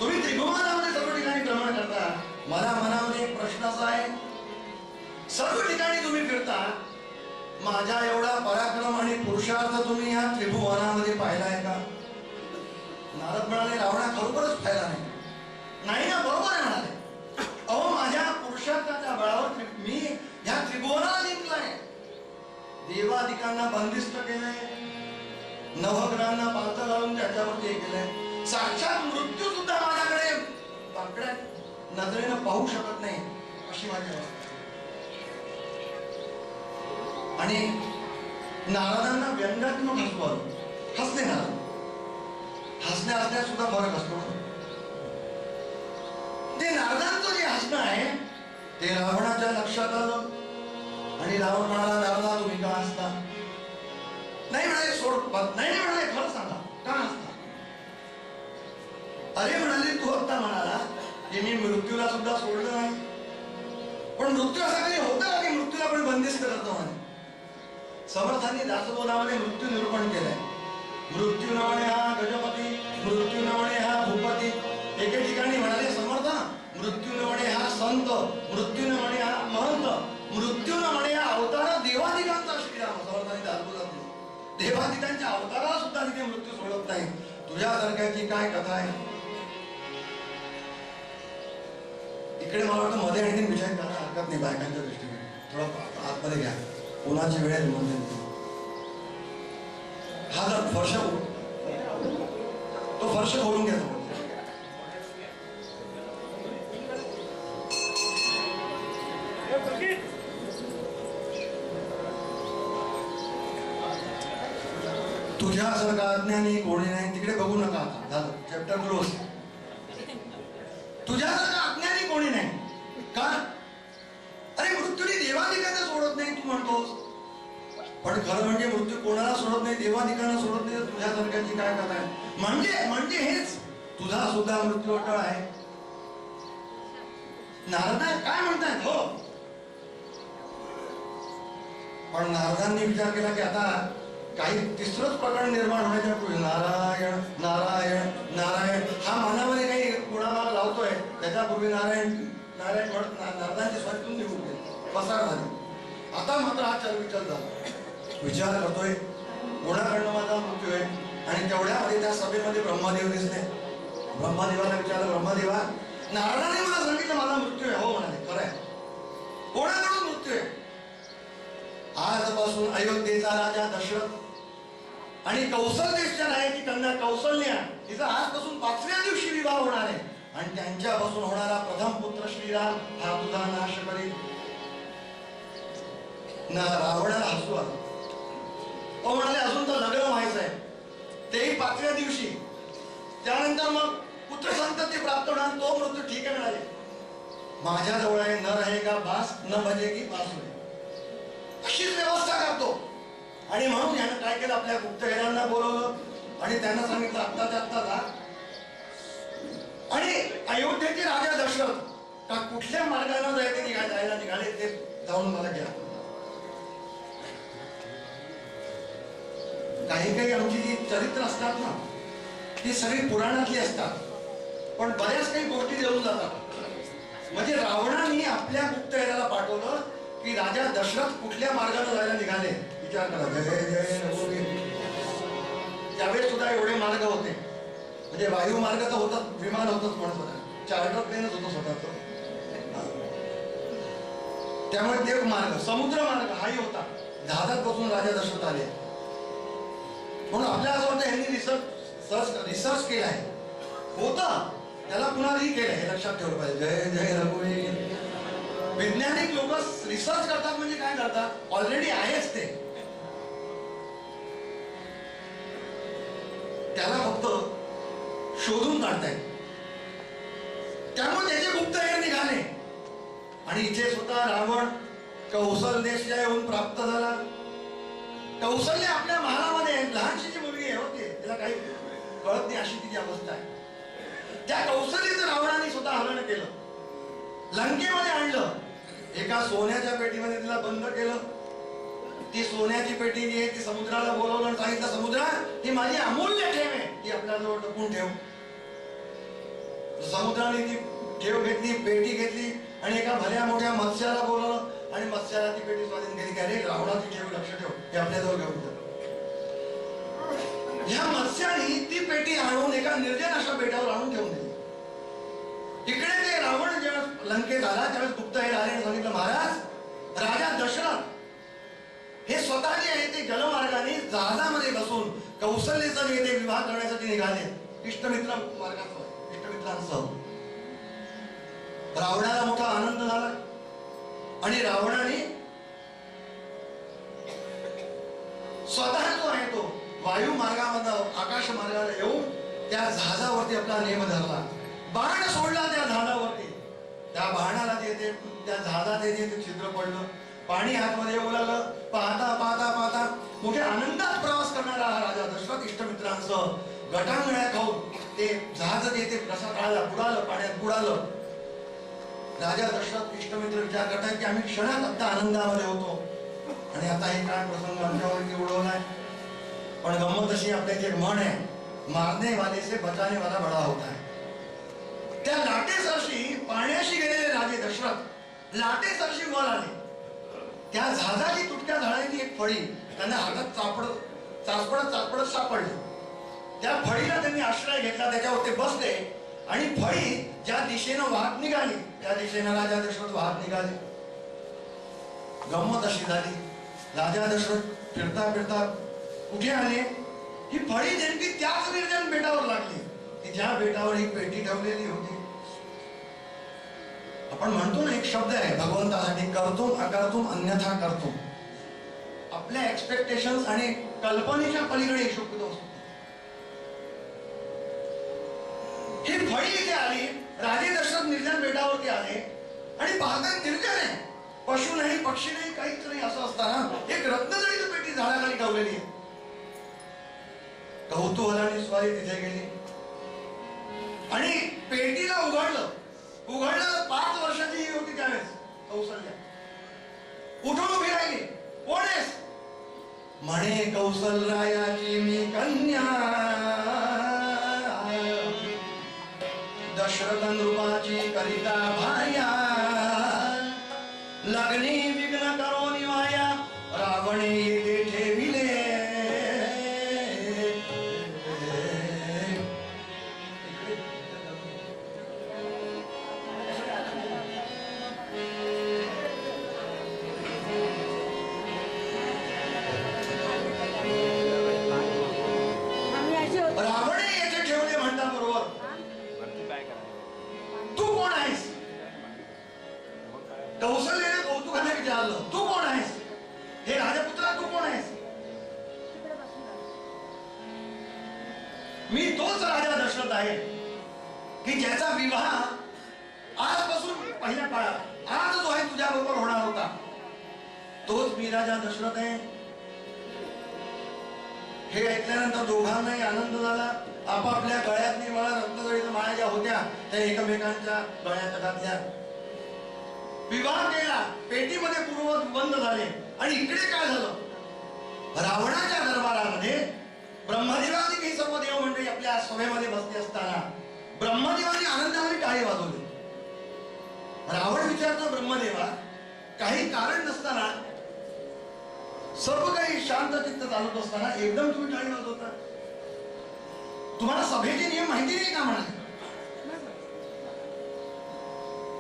तुम्ही त्रिभुवनामध्ये सर्व ठिकाणी भ्रमण करता. मला मनामध्ये एक प्रश्न असा आहे, सर्व ठिकाणी तुम्ही फिरता, माझ्या एवढा पराक्रम आणि पुरुषार्थ तुम्ही या त्रिभुवनामध्ये पाहिलाय का? नारद म्हणाले रावणा खरोखरच पाहिला नाही ना, बरोबर आहे म्हणाले. अहो माझ्या पुरुषार्थाच्या बळावर मी या त्रिभुवनाला जिंकलाय, देवादिकांना बंदिस्त केलंय, नवग्रहांना पालथं घालून त्याच्यावरती हे केलंय. साक्षात मृत्यू सुद्धा माझ्याकडे बाकड्या नजरेनं पाहू शकत नाही अशी माझी अवस्था. आणि नारदांना व्यंगात्मक हसू आलं. हसले नारद. हसण्यात सुद्धा फरक असतो. ते नारदांचं जे हसणं आहे ते रावणाच्या लक्षात आलं आणि रावण म्हणाला नारदा तुम्ही का हसता? नाही म्हणाले सोड, नाही म्हणाले खरं सांगा का हसता? अरे म्हणाले तू आता म्हणाला की मी मृत्यूला सुद्धा सोडलं नाही, पण मृत्यू असा कधी होता का की मृत्यूला पण बंदिस्त करतो म्हणे. समर्थांनी दासबोधामध्ये मृत्यू निरूपण केलंय. मृत्यू न म्हणे हा गजपती, मृत्यू न म्हणे हा भूपती. एके ठिकाणी म्हणाले समर्थ मृत्यू न म्हणे हा संत, मृत्यू न म्हणे हा महंत, मृत्यू न म्हणे हा अवतार देवादिकांचा श्रीराम. समर्थांनी दासबोधात देवादिकांच्या अवताराला सुद्धा तिथे मृत्यू सोडत नाही. तुझ्यासारख्याची काय कथा आहे? इकडे मला वाटतं मध्ये आणखी विचार करायला हरकत नाही बायकांच्या दृष्टीने. थोडं आतमध्ये घ्या, कोणाची वेळ मध्ये हा जर फर्श तो फर्श खोलून घ्या. तुझ्यासारखा अज्ञानी कोणी नाही. तिकडे बघू नका आता, झालं चॅप्टर क्लोज. तुझ्यासारखा अज्ञानी कोणी नाही का? अरे मृत्यूने देवादिकांना सोडत नाही तू म्हणतोस, पण खरं म्हणजे मृत्यू कोणाला सोडत नाही, देवादिकांना सोडत नाही. तुझ्यासारख्याची काय कथा आहे? म्हणजे हेच तुझा सुद्धा मृत्यू अटळ आहे. नारदा काय म्हणतात? हो, पण नारदांनी विचार केला की आता काही तिसरंच प्रकरण निर्माण होण्याच्या पूर्वी नारायण नारायण नारायण हा मनामध्ये काही गुणाभाग लावतोय, त्याच्यापूर्वी नारायण नारायण म्हणत नारदांची स्वातून निघून गेली, पसार झाली. आता मात्र हा चलविचल झाला. विचार करतोय कोणाकडनं माझा मृत्यू आहे. आणि तेवढ्यामध्ये त्या सभेमध्ये ब्रह्मदेव दिसले. ब्रह्मदेवाला विचारलं, ब्रह्मदेवा नारदाने मला सांगितलं माझा मृत्यू आहे. हो म्हणाले, खरं आहे. कोणाकडून मृत्यू आहे? आजपासून अयोध्येचा राजा दशरथ आणि कौशल देशच्या राजाची कन्या कौशल्या तिचा आजपासून 5व्या दिवशी विवाह होणार आहे. आणि त्यांच्यापासून होणारा प्रथम पुत्र श्रीराम हा तुझा नाश करेल. ना रावणाला हसू आलं. तो म्हणाले अजून तर लग्न व्हायचं आहे, तेही 5व्या दिवशी. त्यानंतर मग पुत्र संतती प्राप्त होणार, तो मृत्यू ठीक आहे म्हणाले. माझ्या जवळ आहे, न रहेगा बास न बजेगी बासुरी, अशीच व्यवस्था करतो. आणि म्हणून यानं काय केलं, आपल्या गुप्तहेरांना बोलवलं आणि त्यांना सांगितलं आत्ताच्या आत्ता जा आणि अयोध्येचे राजा दशरथ का कुठल्या मार्गाने जायला निघाले ते जाऊन मला घ्या. काही आमची जी चरित्र असतात ना ती सगळी पुराणातली असतात, पण बऱ्याच काही गोष्टी देऊन जातात. म्हणजे रावणाने आपल्या गुप्तहेराला पाठवलं की राजा दशरथ कुठल्या मार्गाने जायला निघाले. विचार करा, जय जय नमो. त्यावेळेस सुद्धा एवढे मार्ग होते. म्हणजे वायुमार्ग तर होतात, विमान होतच म्हणत होता, चार्टर प्लेनच होतं स्वतःच. त्यामुळे ते मार्ग, समुद्र मार्ग हाही होता. जहाजात बसून राजा दशरथ आले. म्हणून आपल्याला असं वाटतं यांनी रिसर्च केलाय, होतं त्याला कुणालाही केलंय, हे लक्षात ठेवलं पाहिजे. जय जय रघुवीर. वैज्ञानिक लोक रिसर्च करतात म्हणजे काय करतात, ऑलरेडी आहेच ते, त्याला फक्त शोधून काढतायत. त्यामुळे त्याचे गुप्तहेर निघाले आणि इथे स्वतः रावण कौशल देशला येऊन प्राप्त झाला. कौशल्य आपल्या महालामध्ये लहानशी जी मुलगी आहे होती, तिला काही कळत नाही अशी तिची अवस्था आहे. त्या कौशल्यचं रावणाने स्वतः हरण केलं, लंकेमध्ये आणलं, एका सोन्याच्या पेटीमध्ये तिला बंद केलं. ती सोन्याची पेटी जी आहे ती समुद्राला बोलवलं आणि सांगितलं, समुद्रा ही माझी अमूल्य ठेव आहे, ती आपल्याजवळ जपून ठेव. समुद्राने ती ठेव घेतली, पेटी घेतली आणि एका भल्या मोठ्या मत्स्याला बोलवलं आणि मत्स्याला ती पेटी स्वाधीन केली. की अरे रावणाची ठेव लक्ष ठेव, हे आपल्याजवळ घेऊन जा. ह्या मत्स्याने ती पेटी आणून एका निर्जन अशा बेटावर आणून ठेवून दिली. तिकडे ते रावण जेव्हा लंकेत आला त्यावेळेस गुप्तहेर आले आणि सांगितलं, महाराज राजा दशरथ हे स्वतः जे आहे ते जलमार्गाने जहाजामध्ये बसून कौशल्यचा जे ते विवाह करण्यासाठी निघाले, इष्टमित्र मार्गासह, इष्टमित्रांसह. रावणाला मोठा आनंद झाला आणि रावणाने स्वतः जो आहे तो वायू मार्गामधून आकाश मार्गाला येऊन त्या जहाजावरती आपला नेम धरला, बाण सोडला त्या जहाजावरती. त्या बाणाला जे ते त्या जहाजात जे ते छिद्र पडलं, पाणी हातमध्ये येऊ लागलं. पाहता पाहता पाहता मोठ्या आनंदात प्रवास करणारा हा राजा दशरथ इष्टमित्रांसह गटांगळ्या खाऊन ते जहाज जे ते कसा काढला, बुडालं, पाण्यात बुडालं. राजा दशरथ इष्टमित्र विचार करतात की आम्ही क्षणात आता आनंदामध्ये होतो आणि आता हे काय प्रसंग आमच्यावरती उडवलाय. पण गंमत अशी आपल्या एक म्हण आहे, मारने वाले से बचाने वाला बडा होता है. त्या लाटेसरशी पाण्याशी गेलेले राजे दशरथ लाटेसरशी वर आले. त्या जहाजाची तुटक्या झाडाची एक फळी त्यांना हातात चाचपडत सापडली. त्या फळीला त्यांनी आश्रय घेतला, त्याच्यावर ते बसले आणि फळी ज्या दिशेनं वाहत निघाली त्या दिशेनं राजा दशरथ वाहत निघाले. गंमत अशी झाली, राजा दशरथ फिरता फिरता कुठे आले, ही फळी नेमकी त्याच निर्जन बेटावर लागली की ज्या बेटावर ही पेटी ठेवलेली होती. आपण म्हणतो ना, एक शब्द आहे भगवंतासाठी, कर्तुम अकर्तुम अन्यथा कर्तुम. आपल्या एक्सपेक्टेशन्स आणि कल्पनेच्या पलीकडे एक शब्द असतो. ही फळी इथे आली, राजे दशरथ निर्जन बेटावरती आले आणि पाहता निर्जन आहे, पशु नाही, पक्षी नाही, काहीच नाही. असं असताना एक रत्नजडीत पेटी झाडाखाली ठेवलेली आहे. कौतूहलाने स्वारी तिथे गेली आणि पेटीला उघडलं. 5 वर्षाची ही होती त्यावेळेस कौशल्या. उठून उभी राहिली, कोण आहेस? म्हणे कौशलरायाची मी कन्या, दशरथ नृपाची करिता भार्या, लग्नी विघ्न करो निवाया, रावणे येथे ठेविले. रावणे येथे ठेवले म्हणता बरोबर. तू कोण आहेस? कौशल्याने कौतुकाने विचारलं, तू कोण आहेस? हे राजपुत्रा तू कोण आहेस? मी तोच राजा दशरथ आहे की ज्याचा विवाह आजपासून पहिल्या काळात आज जो आहे तुझ्या बरोबर होणार होता, तोच मी राजा दशरथ आहे. हे ऐकल्यानंतर दोघांनाही आनंद झाला. आपापल्या गळ्यातनी मला रत्नजडीत माळा ज्या होत्या त्या एकमेकांच्या गळ्यात घातल्या, विवाह केला, पेटीमध्ये पूर्ववत बंद झाले. आणि इकडे काय झालं, रावणाच्या दरबारामध्ये ब्रह्मदेवादी काही सर्व देव मंडळी आपल्या सभेमध्ये बसले असताना ब्रह्मदेवाने आनंदाने टाळी वाजवली. रावण विचारतो ब्रह्मदेवा, काही कारण नसताना, सर्व काही शांत चित्त चालत असताना एकदम तुम्ही टाळी वाजवता? तुम्हाला सभेचे नियम माहिती नाही का म्हणाले?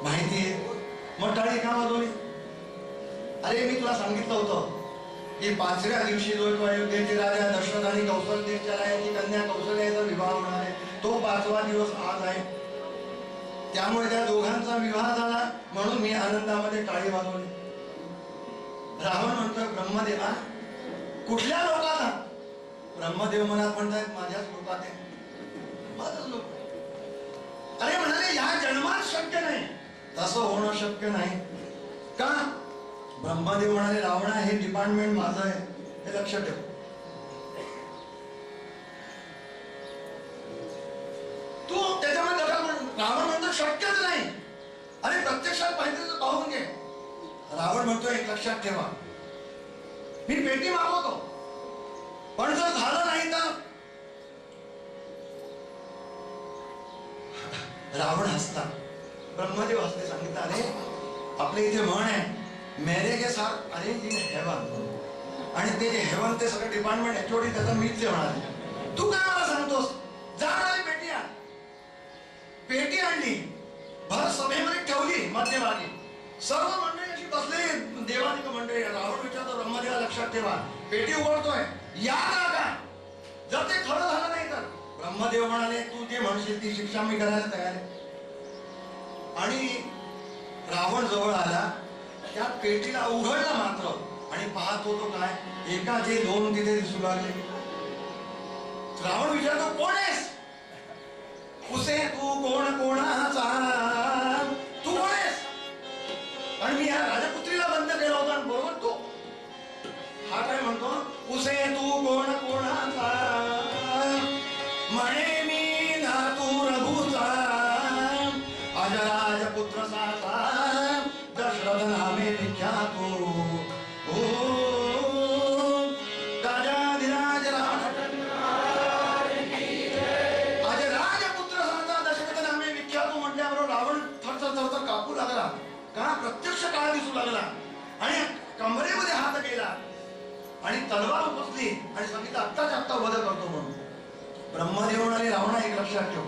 माहिती आहे. मग टाळी का वाजवली? अरे मी तुला सांगितलं होतं की 5व्या दिवशी जो अयोध्येचे राजा दशरथ आणि कौशल्याची कन्या कौशल्याचा विवाह होणार आहे, तो 5वा दिवस आज आहे. त्यामुळे त्या दोघांचा विवाह झाला म्हणून मी आनंदामध्ये टाळी वाजवली. रावण म्हणतोय ब्रह्मदेवा कुठल्या लोकात? ब्रह्मदेव मनात म्हणतायत माझ्याच लोकात आहे, माझच लोक. अरे म्हणाले या जन्मात शक्य नाही, तसं होणं शक्य नाही. का? ब्रह्मदेव म्हणाले रावणा हे डिपार्टमेंट माझं आहे, हे लक्ष ठेव. तू त्याच्यामध्ये रावण म्हणतो शक्यच नाही. अरे प्रत्यक्षात पाहिजे तर पाहून घे. रावण म्हणतो एक लक्षात ठेवा, मी पेटी मागवतो पण जर झालं नाही तर. रावण हसता, ब्रह्मदेव हसते. सांगितलं अरे आपल्या इथे म्हण आहे मेरे के साथ अरेंज इन हेवन, आणि ते जे हेवन ते सगळं डिपार्टमेंट ऍक्च्युअली त्याचा मीच होणार. तू काय मला सांगतोस? जा पेटी आण. पेटी आणली, भर सभेमध्ये ठेवली मध्यभागी. सर्व मंडळी अशी बसली, देवाधिक मंडळी. रावण विचारतो ब्रह्मदेवा लक्षात ठेवा पेटी उघडतोय, या का? जर ते खरं झालं नाही तर? ब्रह्मदेव म्हणाले तू जे म्हणशील ती शिक्षा मी करायला तयार आहे. आणि रावण जवळ आला, त्या पेटीला उघडला मात्र, आणि पाहतो तो काय, एकाचे दोन तिथे दिसू लागले. रावण विचारतो कोण आहेस? उसे तू कोण कोणाचा? तू कोण आहेस? आणि मी या राजपुत्रीला बंद केला होता. बरोबर तो हा काय म्हणतो, उसे तू कोण कोणाचा? म्हणे मी नातू रघुचा, अजराज पुत्र साचा, दशरथ नामे विख्यातो. राजाधिराज अजराज पुत्र साचा दशरथ नामे विख्यातो म्हटल्याबरोबर रावण थरथर थरथर कापू लागला. का? प्रत्यक्ष काळ दिसू लागला आणि कमरेमध्ये हात गेला आणि तलवार उपसली आणि सांगितलं आत्ताच आत्ता वध करतो म्हणून. ब्रह्मदेव म्हणाले रावणा एक लक्षात ठेव,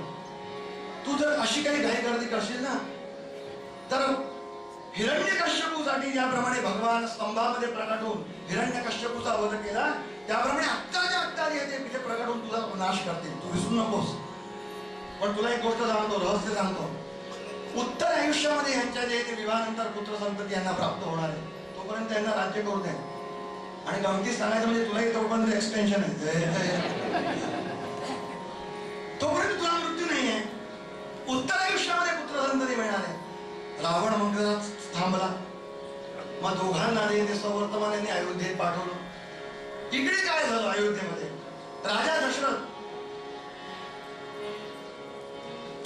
तू जर अशी काही घाई गर्दी करशील ना तर हिरण्यकश्यपूसाठी ज्याप्रमाणे भगवान स्तंभामध्ये प्रकट होऊन हिरण्यकश्यपूचा वध केला त्याप्रमाणे आत्ताच्या आत्ता येते तिथे प्रकट होऊन तुझा नाश करतील. तू विसरू नकोस. पण तुला एक गोष्ट सांगतो, रहस्य सांगतो. उत्तर आयुष्यामध्ये यांच्या जे ते विवाहानंतर पुत्र संतती यांना प्राप्त होणार आहे, तोपर्यंत यांना राज्य करू दे. आणि गमती सांगायचं म्हणजे तुलाही तोपर्यंत एक्सटेन्शन आहे, तोपर्यंत तुला मृत्यू नाहीये. उत्तर आयुष्यामध्ये पुत्र संतती मिळणार आहे. रावण मग थांबला. मग दोघांना ते सवर्तमान यांनी अयोध्येत पाठवलं. इकडे काय झालं अयोध्येमध्ये? राजा दशरथ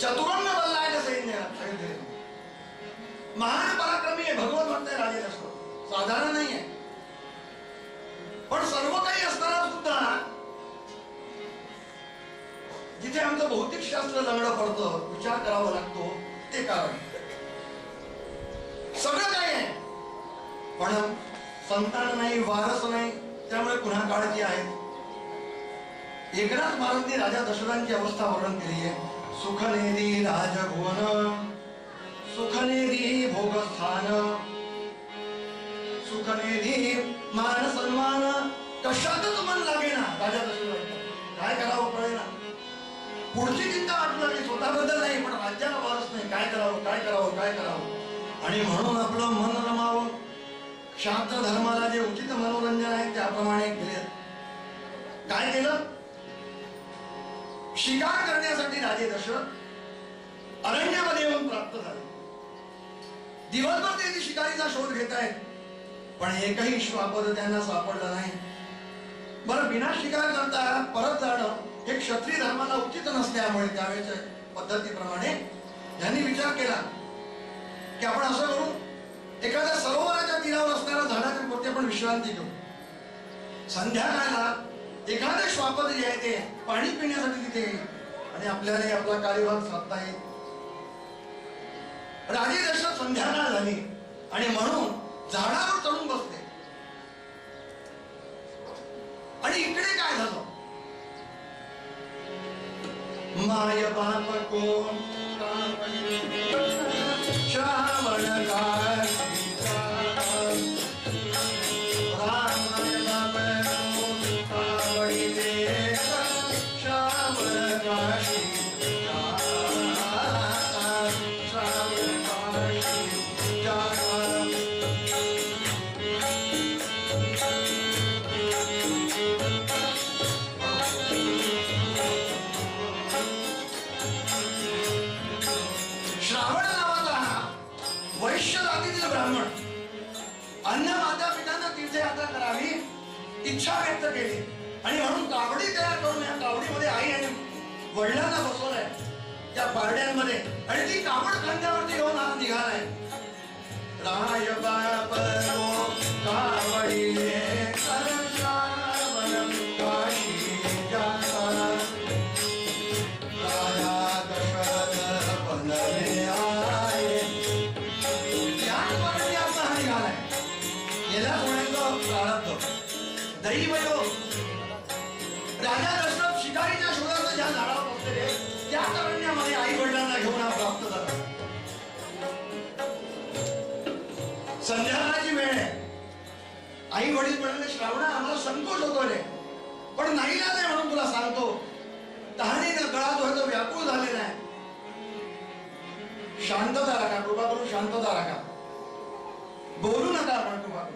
चतुरंग बल्लाय सैन्य अयोध्येत, महान पराक्रमी आहे, भगवत भक्त आहे राजा दशरथ, साधारण नाही आहे. पण सर्व काही असताना सुद्धा जिथे आमचं भौतिक शास्त्र लंगडं पडतं, विचार करावा लागतो, ते कारण सगळं काही आहे पण संतान नाही, वारस नाही, त्यामुळे पुन्हा काळजी आहे. एकनाथ महाराजांनी राजा दशरथांची अवस्था वर्णन केली आहे. सुखनेदी राजभुवन, सुखनेदी भोगस्थान, सुखनेदी मान सन्मान, कशातच मन लागेना राजा दशरथ. काय करावं कळेना. पुढची चिंता वाटू लागली, स्वतःबद्दल नाही पण राज्याला वारस नाही, काय करावं काय करावं काय करावं. आणि म्हणून आपलं मन रमावं, शास्त्र धर्माला जे उचित मनोरंजन आहे त्याप्रमाणे केले. काय केलं? शिकार करण्यासाठी राजे दशरथ अरण्यामध्ये येऊन प्राप्त झाले. दिवसभर ते शिकारीचा शोध घेत आहेत पण एकही श्वापद त्यांना सापडलं नाही. बरं, बिना शिकार करता परत जाणं हे क्षत्रिय धर्माला उचित नसल्यामुळे त्यावेळेच्या पद्धतीप्रमाणे यांनी विचार केला की आपण असं करू, एखाद्या सरोवराच्या तीरावर असणाऱ्या झाडाच्या पोटी आपण विश्रांती घेऊ. संध्याकाळला एखादे श्वापद जे आहे ते पाणी पिण्यासाठी तिथे येईल आणि आपल्याला आपला कार्यभाग साधता येईल. राजे दशरथ संध्याकाळ झाली आणि म्हणून झाडावर चढून बसले. आणि इकडे काय झालं? माय बाप को श्रावण काळ राम माय बाप को कावडीले श्रावण काशी श्रावण काशी वैश्य जातीतील ब्राह्मण अन्न मातापितांना तीर्थयात्रा करावी इच्छा व्यक्त केली आणि म्हणून कावडी तयार करून या कावडीमध्ये आई आणि वडिलांना बसवलंय त्या पारड्यांमध्ये आणि ती कावड खांद्यावरती घेऊन आज निघालाय. राय बाप कावडीले श्रावण काशी जाता राजा दशरथ बनले आये. दैवयोग राजा दशरथ शिकारीच्या शोधात ज्या झाडावर बसलेले त्या कारण्यामध्ये आई वडिलांना घेऊन हा प्राप्त झाला. संध्याकाळची वेळ आहे. आई वडील म्हणाले श्रावणा आम्हाला संकोच होतोय रे पण नाईलाज आहे म्हणून तुला सांगतो. तहानेनं गळा जो आहे तो व्याकुळ झालेला आहे. शांतता राखा कृपा करून शांतता राखा बोलू नका आपण कृपा करून.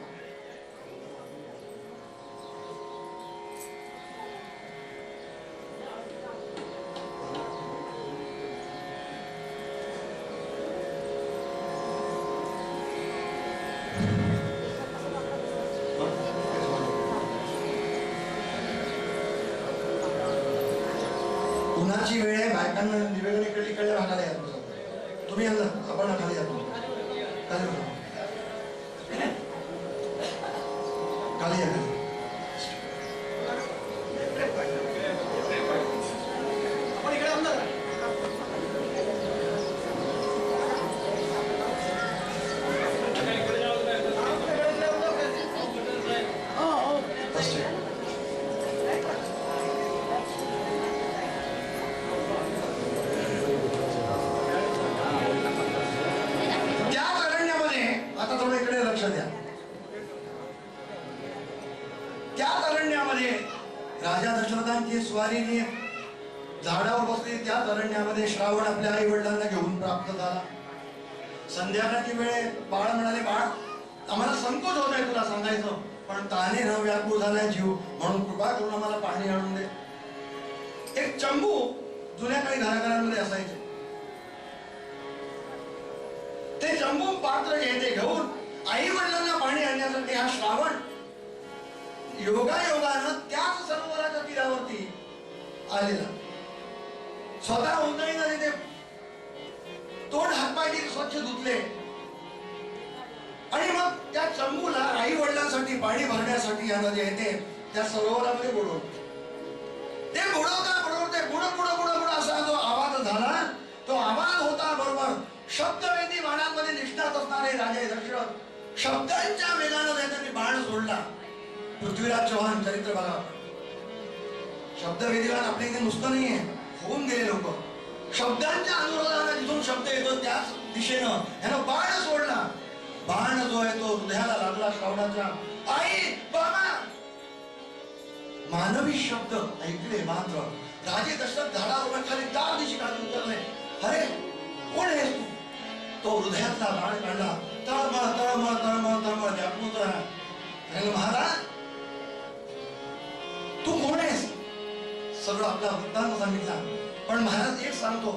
उन्हाची वेळ आहे बायकांना निवेदन इकडे भागाला या तुम्ही यांना आपण खाली जातो खाली या राजा दशरथांची स्वारीने झाडावर बसली. त्याच अरण्यामध्ये श्रावण आपल्या आई वडिलांना घेऊन प्राप्त झाला. संध्याकाळची वेळ बाळ म्हणाले बाळ आम्हाला संकोच होत आहे तुला सांगायचं पण ताने न व्याकुळ झालाय जीव म्हणून कृपा करून आम्हाला पाणी आणून दे. एक चंबू जुन्या काही घराघरांमध्ये असायचे. ते चंबू पात्र घेते घेऊन आई वडिलांना पाणी आणण्यासाठी हा श्रावण योगायोगानं त्याच सरोवराच्या तीरावरती आलेला. स्वतः उंदळीनं तिथे तोंड हातपाय स्वच्छ धुतले आणि मग त्या चंबूला आई वडिलांसाठी पाणी भरण्यासाठी या नदी येते त्या सरोवरामध्ये बुडवलं. ते बुडवते बुड बुड बुड बुड असा जो आवाज झाला तो आवाज होता बरोबर शब्दवेदी बाणांमध्ये निष्णात असणारे राजे दशरथ शब्दांच्या वेगानं त्यांनी बाण सोडला. पृथ्वीराज चव्हाण चरित्र बघा. शब्दवेदीवान आपल्या इथे नुसतं नाहीये होऊन गेले लोक शब्दांच्या अनुरोधाने जिथून शब्द येतो त्याच दिशेनं ह्यानं बाण सोडला. बाण जो आहे तो हृदयाला लागला श्रावणाच्या. आई बाबा मानवी शब्द ऐकले मात्र राजे दशरथ झाडावर खाली 4 दिवशी खाली उतरले. अरे कोण आहेस तू? तो हृदयातला बाण काढला. तळमळ तळमळ तळमळ तळमळ व्याकुळ राहिला. महाराज तू कोण आहेस? सगळं आपला वृत्तांत सांगितला. पण महाराज एक सांगतो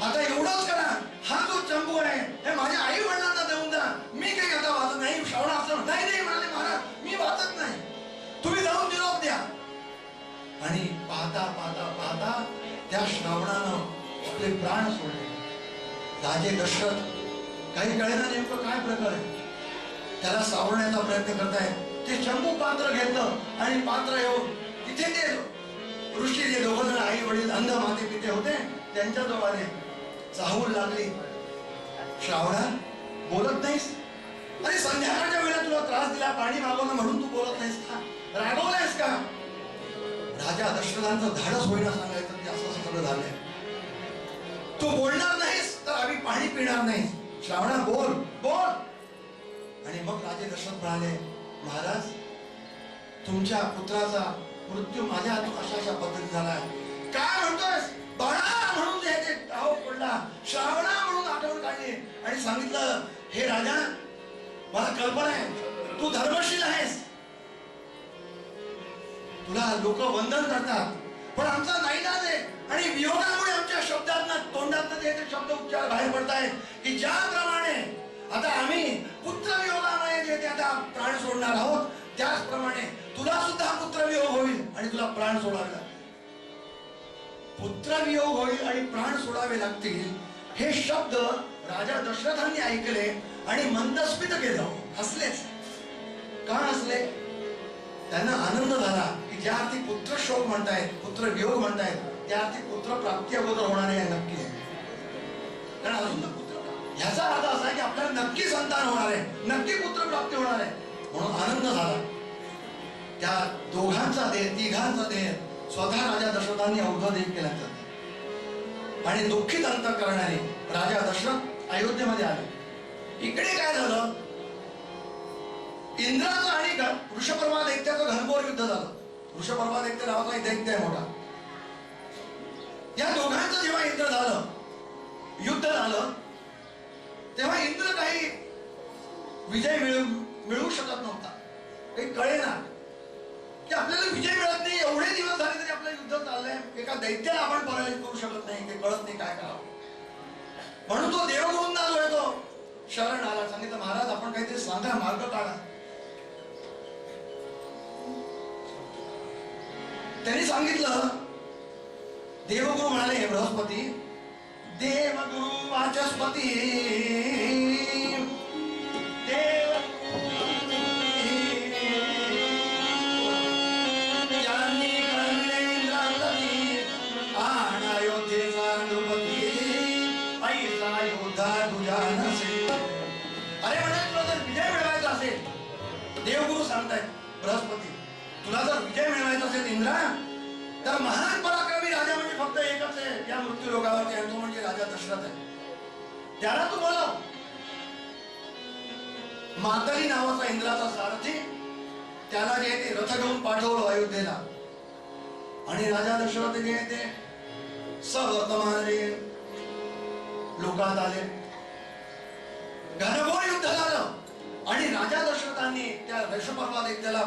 आता एवढंच करा हा जो चंबू आहे हे माझ्या आई वडिलांना देऊन द्या. मी काही आता वाचत नाही. श्रावण असं नाही म्हणाले महाराज मी वाचत नाही तुम्ही जाऊन निरोप द्या. आणि पाहता पाहता पाहता त्या श्रावणानं आपले प्राण सोडले. राजे दशरथ काही कळेना नेमकं काय प्रकार आहे. त्याला सावरण्याचा प्रयत्न करताय. ते चंबू पात्र घेतलं आणि पात्र येऊन तिथे ते ऋषी जे दोघं जण आई वडील अंध माते पिते होते त्यांच्या जवळ आले. चाहूल लागली. श्रावणा बोलत नाहीस? अरे संध्याकाळच्या वेळेला तुला त्रास दिला पाणी मागवलं म्हणून तू बोलत नाहीस का? रागवलायस का? राजा दशरथांचं धाडस होईना सांगायचं की असं सगळं झालंय. पिणार नाही. श्रावणा बोल बोल. आणि मग राजे दशरथ म्हणाले, महाराज तुमच्या पुत्राचा मृत्यू माझ्या हातून अशा अशा पद्धती झाला. काय म्हणतोयस? बाळा म्हणून ते डाव पडला, श्रावणा म्हणून आठवण काढली आणि सांगितलं, हे राजा मला कल्पना आहे तू धर्मशील आहेस, तुला लोक वंदन करतात, पण आमचा नाईलाज आहे आणि वियोगामुळे आमच्या शब्दातनं तोंडातनं ते शब्द उच्चार बाहेर पडतायत की ज्याप्रमाणे आता आम्ही पुत्र वियोगामुळे जे आता प्राण सोडणार आहोत त्याचप्रमाणे तुला सुद्धा पुत्र वियोग होईल आणि तुला प्राण सोडावे लागतील. पुत्र वियोग होईल आणि प्राण सोडावे लागतील हे शब्द राजा दशरथांनी ऐकले आणि मंदस्मित केलं, हसलेच. का हसले? त्यांना आनंद झाला की ज्या अर्थी पुत्र शोक म्हणतायत, पुत्र वियोग म्हणतायत, त्या अर्थी पुत्र प्राप्ती अगोदर होणार आहे नक्की आहे. कारण अजून पुत्र ह्याचा अर्थ असा आहे की आपल्याला नक्की संतान होणार आहे, नक्की पुत्र प्राप्ती होणार आहे. म्हणून आनंद झाला. त्या दोघांचा देह, तिघांचा देह स्वतः राजा दशरथांनी औषधीत केला आणि दुःखित अंतःकरणाने राजा दशरथ अयोध्येमध्ये आले. इकडे काय झालं? इंद्राचं आणि वृषपर्वा दैत्याचं घनघोर युद्ध झालं. वृषपर्वा दैत्य नावाचा दैत्य आहे मोठा. या दोघांचं जेव्हा युद्ध झालं तेव्हा इंद्र काही विजय मिळवू शकत नव्हता. काही कळेना की आपल्याला विजय मिळत नाही, एवढे दिवस झाले तरी आपलं युद्ध चाललंय, एका दैत्याला आपण पराजित करू शकत नाही, ते कळत नाही काय करावं. म्हणून तो देवगुरूंना जो आहे तो शरण आला. सांगितलं, महाराज आपण काहीतरी सांगा, मार्ग काढा. त्यांनी सांगितलं, देवगुरु म्हणाले, बृहस्पती, देवगुरु वाचस्पती, अरे म्हणजे तुला जर विजय मिळवायचा असेल, देवगुरु सांगतायत, बृहस्पती तुला जर विजय मिळवायचा असेल इंद्रा, तर महान पराक्रमी राजा म्हणजे फक्त एकच आहे या मृत्यू लोकावरती, आणि तो म्हणजे राजा दशरथ आहे. त्याला तू बोलव. मातली नावाचा इंद्राचा सारथी, त्याला जे ते रथ घेऊन पाठवलं अयोध्येला. आणि राजा दशरथ जे ते सवर्तमान लोकात आले. घनघोर युद्ध झालं आणि राजा दशरथांनी त्या वृषपर्वा दैत्याला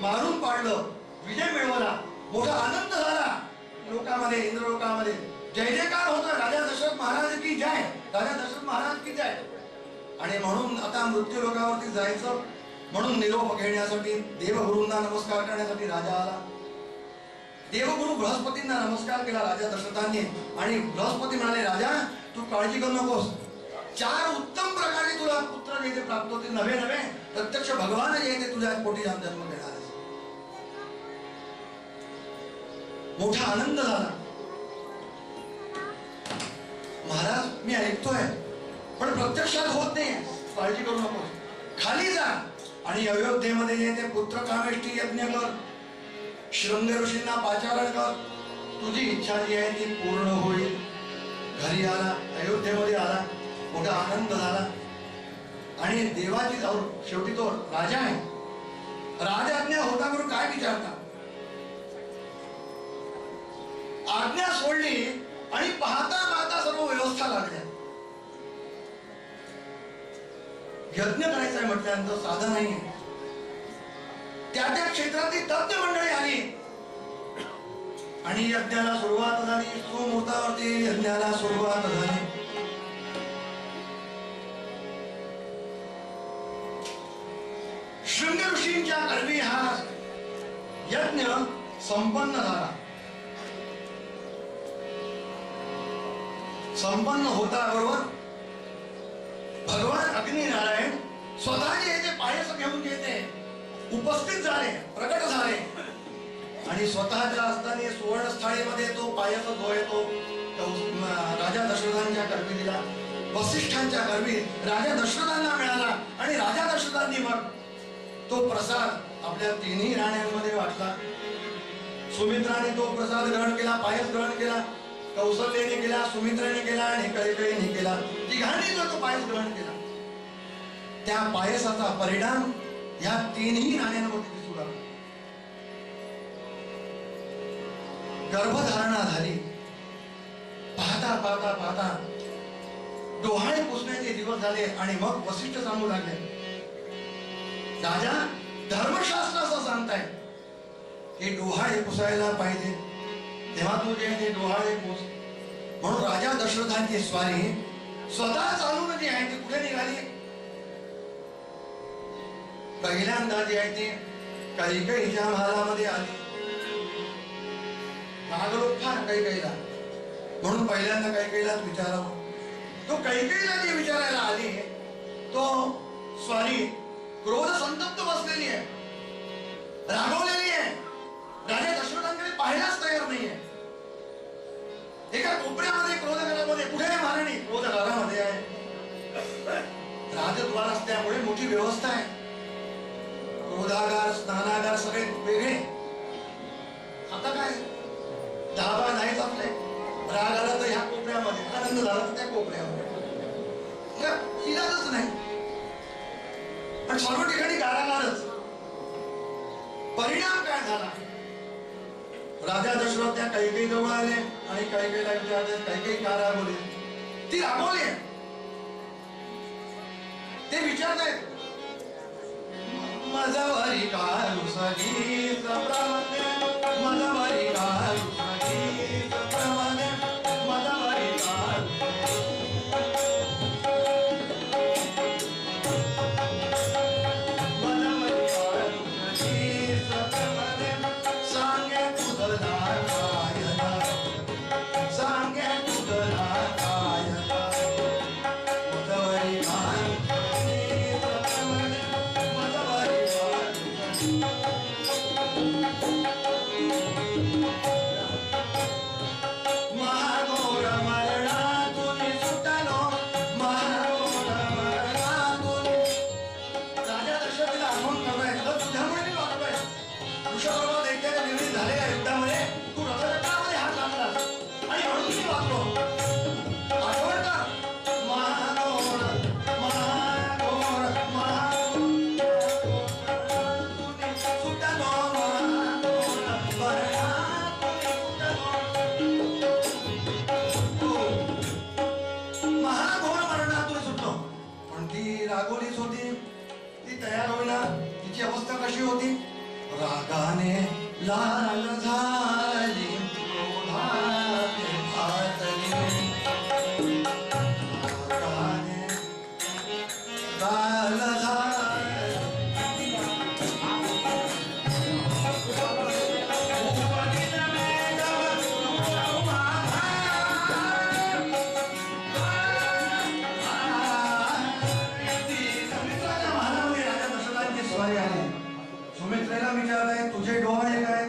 मारून पाडलं, विजय मिळवला. मोठा आनंद झाला लोकांमध्ये, इंद्रलोकामध्ये. जय जयकार होता, राजा दशरथ महाराज की जय, राजा दशरथ महाराज की जय. आणि म्हणून आता मृत्यू लोकावरती जायचं म्हणून निरोप घेण्यासाठी, देवगुरूंना नमस्कार करण्यासाठी राजा आला. देवगुरु बृहस्पतींना नमस्कार केला राजा दशरथांनी. आणि बृहस्पती म्हणाले, राजा तू काळजी करू नकोस, 4 उत्तम प्रकारचे तुला पुत्र जे प्राप्त होतील, नवे नवे प्रत्यक्ष भगवान जे ते तुझ्या पोटी जन्म देणार. मोठा आनंद झाला. महाराज मी ऐकतोय पण प्रत्यक्षात होत नाही, काळजी करू नको, खाली जा आणि अयोध्येमध्ये जे ते पुत्र कामेष्टी यज्ञ कर, शृंग ऋषींना पाचारण कर, तुझी इच्छा जी आहे ती पूर्ण होईल. घरी आला, अयोध्येमध्ये आला, मोठा आनंद झाला. आणि देवाची शेवटी तो राजा आहे, राजाज्ञा होता करून काय विचारता, आज्ञा सोडली आणि पाहता पाहता सर्व व्यवस्था लागल्या. यज्ञ करायचा आहे म्हटल्यानंतर साधन नाही. त्या त्या क्षेत्रातली तज्ञ मंडळी आली आणि यज्ञाला सुरुवात झाली. सुमुहूर्तावरती यज्ञाला सुरुवात झाली. शृंग ऋषींच्या कर्वी हा यज्ञ संपन्न झाला. संपन्न होता बरोबर भगवान अग्निनारायण स्वतःचे येथे पायस घेऊन येते उपस्थित झाले, प्रकट झाले आणि स्वतःच्या असताना सुवर्ण स्थाळीमध्ये तो पायस जो आहे तो राजा दशरथांच्या गर्भी दिला. वसिष्ठांच्या गर्भी राजा दशरथांना मिळाला आणि राजा दशरथांनी मग तो प्रसाद आपल्या 3ही राण्यांमध्ये वाटला. सुमित्राने तो प्रसाद ग्रहण केला, पायस ग्रहण केला. कौसल्याने केला, सुमित्राने केला आणि कैकेयीने केला. तिघांनी जो तो पायस ग्रहण केला, त्या पायसाचा परिणाम या तीनही राण्यांवरती दिसू लागला. गर्भधारणा झाली. पाहता पाहता पाहता डोहाळे पुसण्याचे दिवस झाले आणि मग वसिष्ठ सांगू लागले, राजा धर्मशास्त्र असं सांगताय की डोहाळे पुसायला पाहिजे, तेव्हा तू जे ते डोहाळे पुस. म्हणून राजा दशरथांची स्वारी स्वतः चालून जी आहे ती कुठे निघाली? पहिल्यांदा जी आहे ती कैकेयीच्या महालामध्ये आली. नागलोक फार कैकेयीला, म्हणून पहिल्यांदा कैकेयीलाच विचारावं. तो कैकेयीला जी विचारायला आली, तो स्वारी क्रोध संतप्त बसलेली आहे, रागवलेली आहे, राजा दशरथांकडे पाहायलाच तयार नाहीये. एका कोपऱ्यामध्ये क्रोधघरामध्ये, कुठे महाराणी? क्रोधघरामध्ये आहे. राजद्वार असल्यामुळे मोठी व्यवस्था आहे. क्रोधागार, स्नानागार सगळे वेगळे. आता काय 10 नाहीच आपले. राग आला तर ह्या कोपऱ्यामध्ये, आनंद झाला तर त्या कोपऱ्यामध्ये, इलाजच नाही. पण सर्व ठिकाणी कारागारच. परिणाम काय झाला? राजा दशरथ त्या कैकेयी जवळ आले आणि कैकेयीला विचारले, कैकेयी का रागवली? ती रागवली. ते विचारतायत, मजवरी कालू सगी प्रमाणे, मजवरी कालू सगी प्रमाणे, मजवरी कालू रागवलीच होती. ती तयार होईना. तिची अवस्था कशी होती? रागाने लाल झाली, क्रोधाने भातली, रागाने लाल झाली. सुमित्रेला विचारलंय, तुझे डोहाळे काय?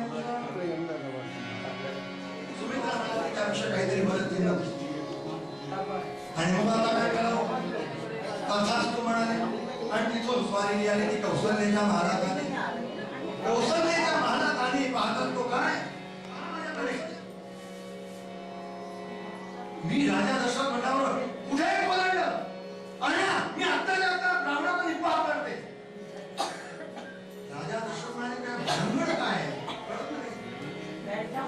सुमित्रा म्हणाली, त्यापेक्षा काहीतरी बरं दिलं आणि मग आता काय करावं? तथाच तू म्हणाले. आणि तिथून स्वारी आली. ती कौशल्याच्या महालात आली. कौशल्याच्या महालात आली. पाहतात तो काय? मी राजा दशरथ म्हणावर कुठे बोलावलं? अरे मी आत्ताच्या आता ब्राह्मणाचा निपाह करते. राजा दशरथ म्हणाले, काय भानगड काय?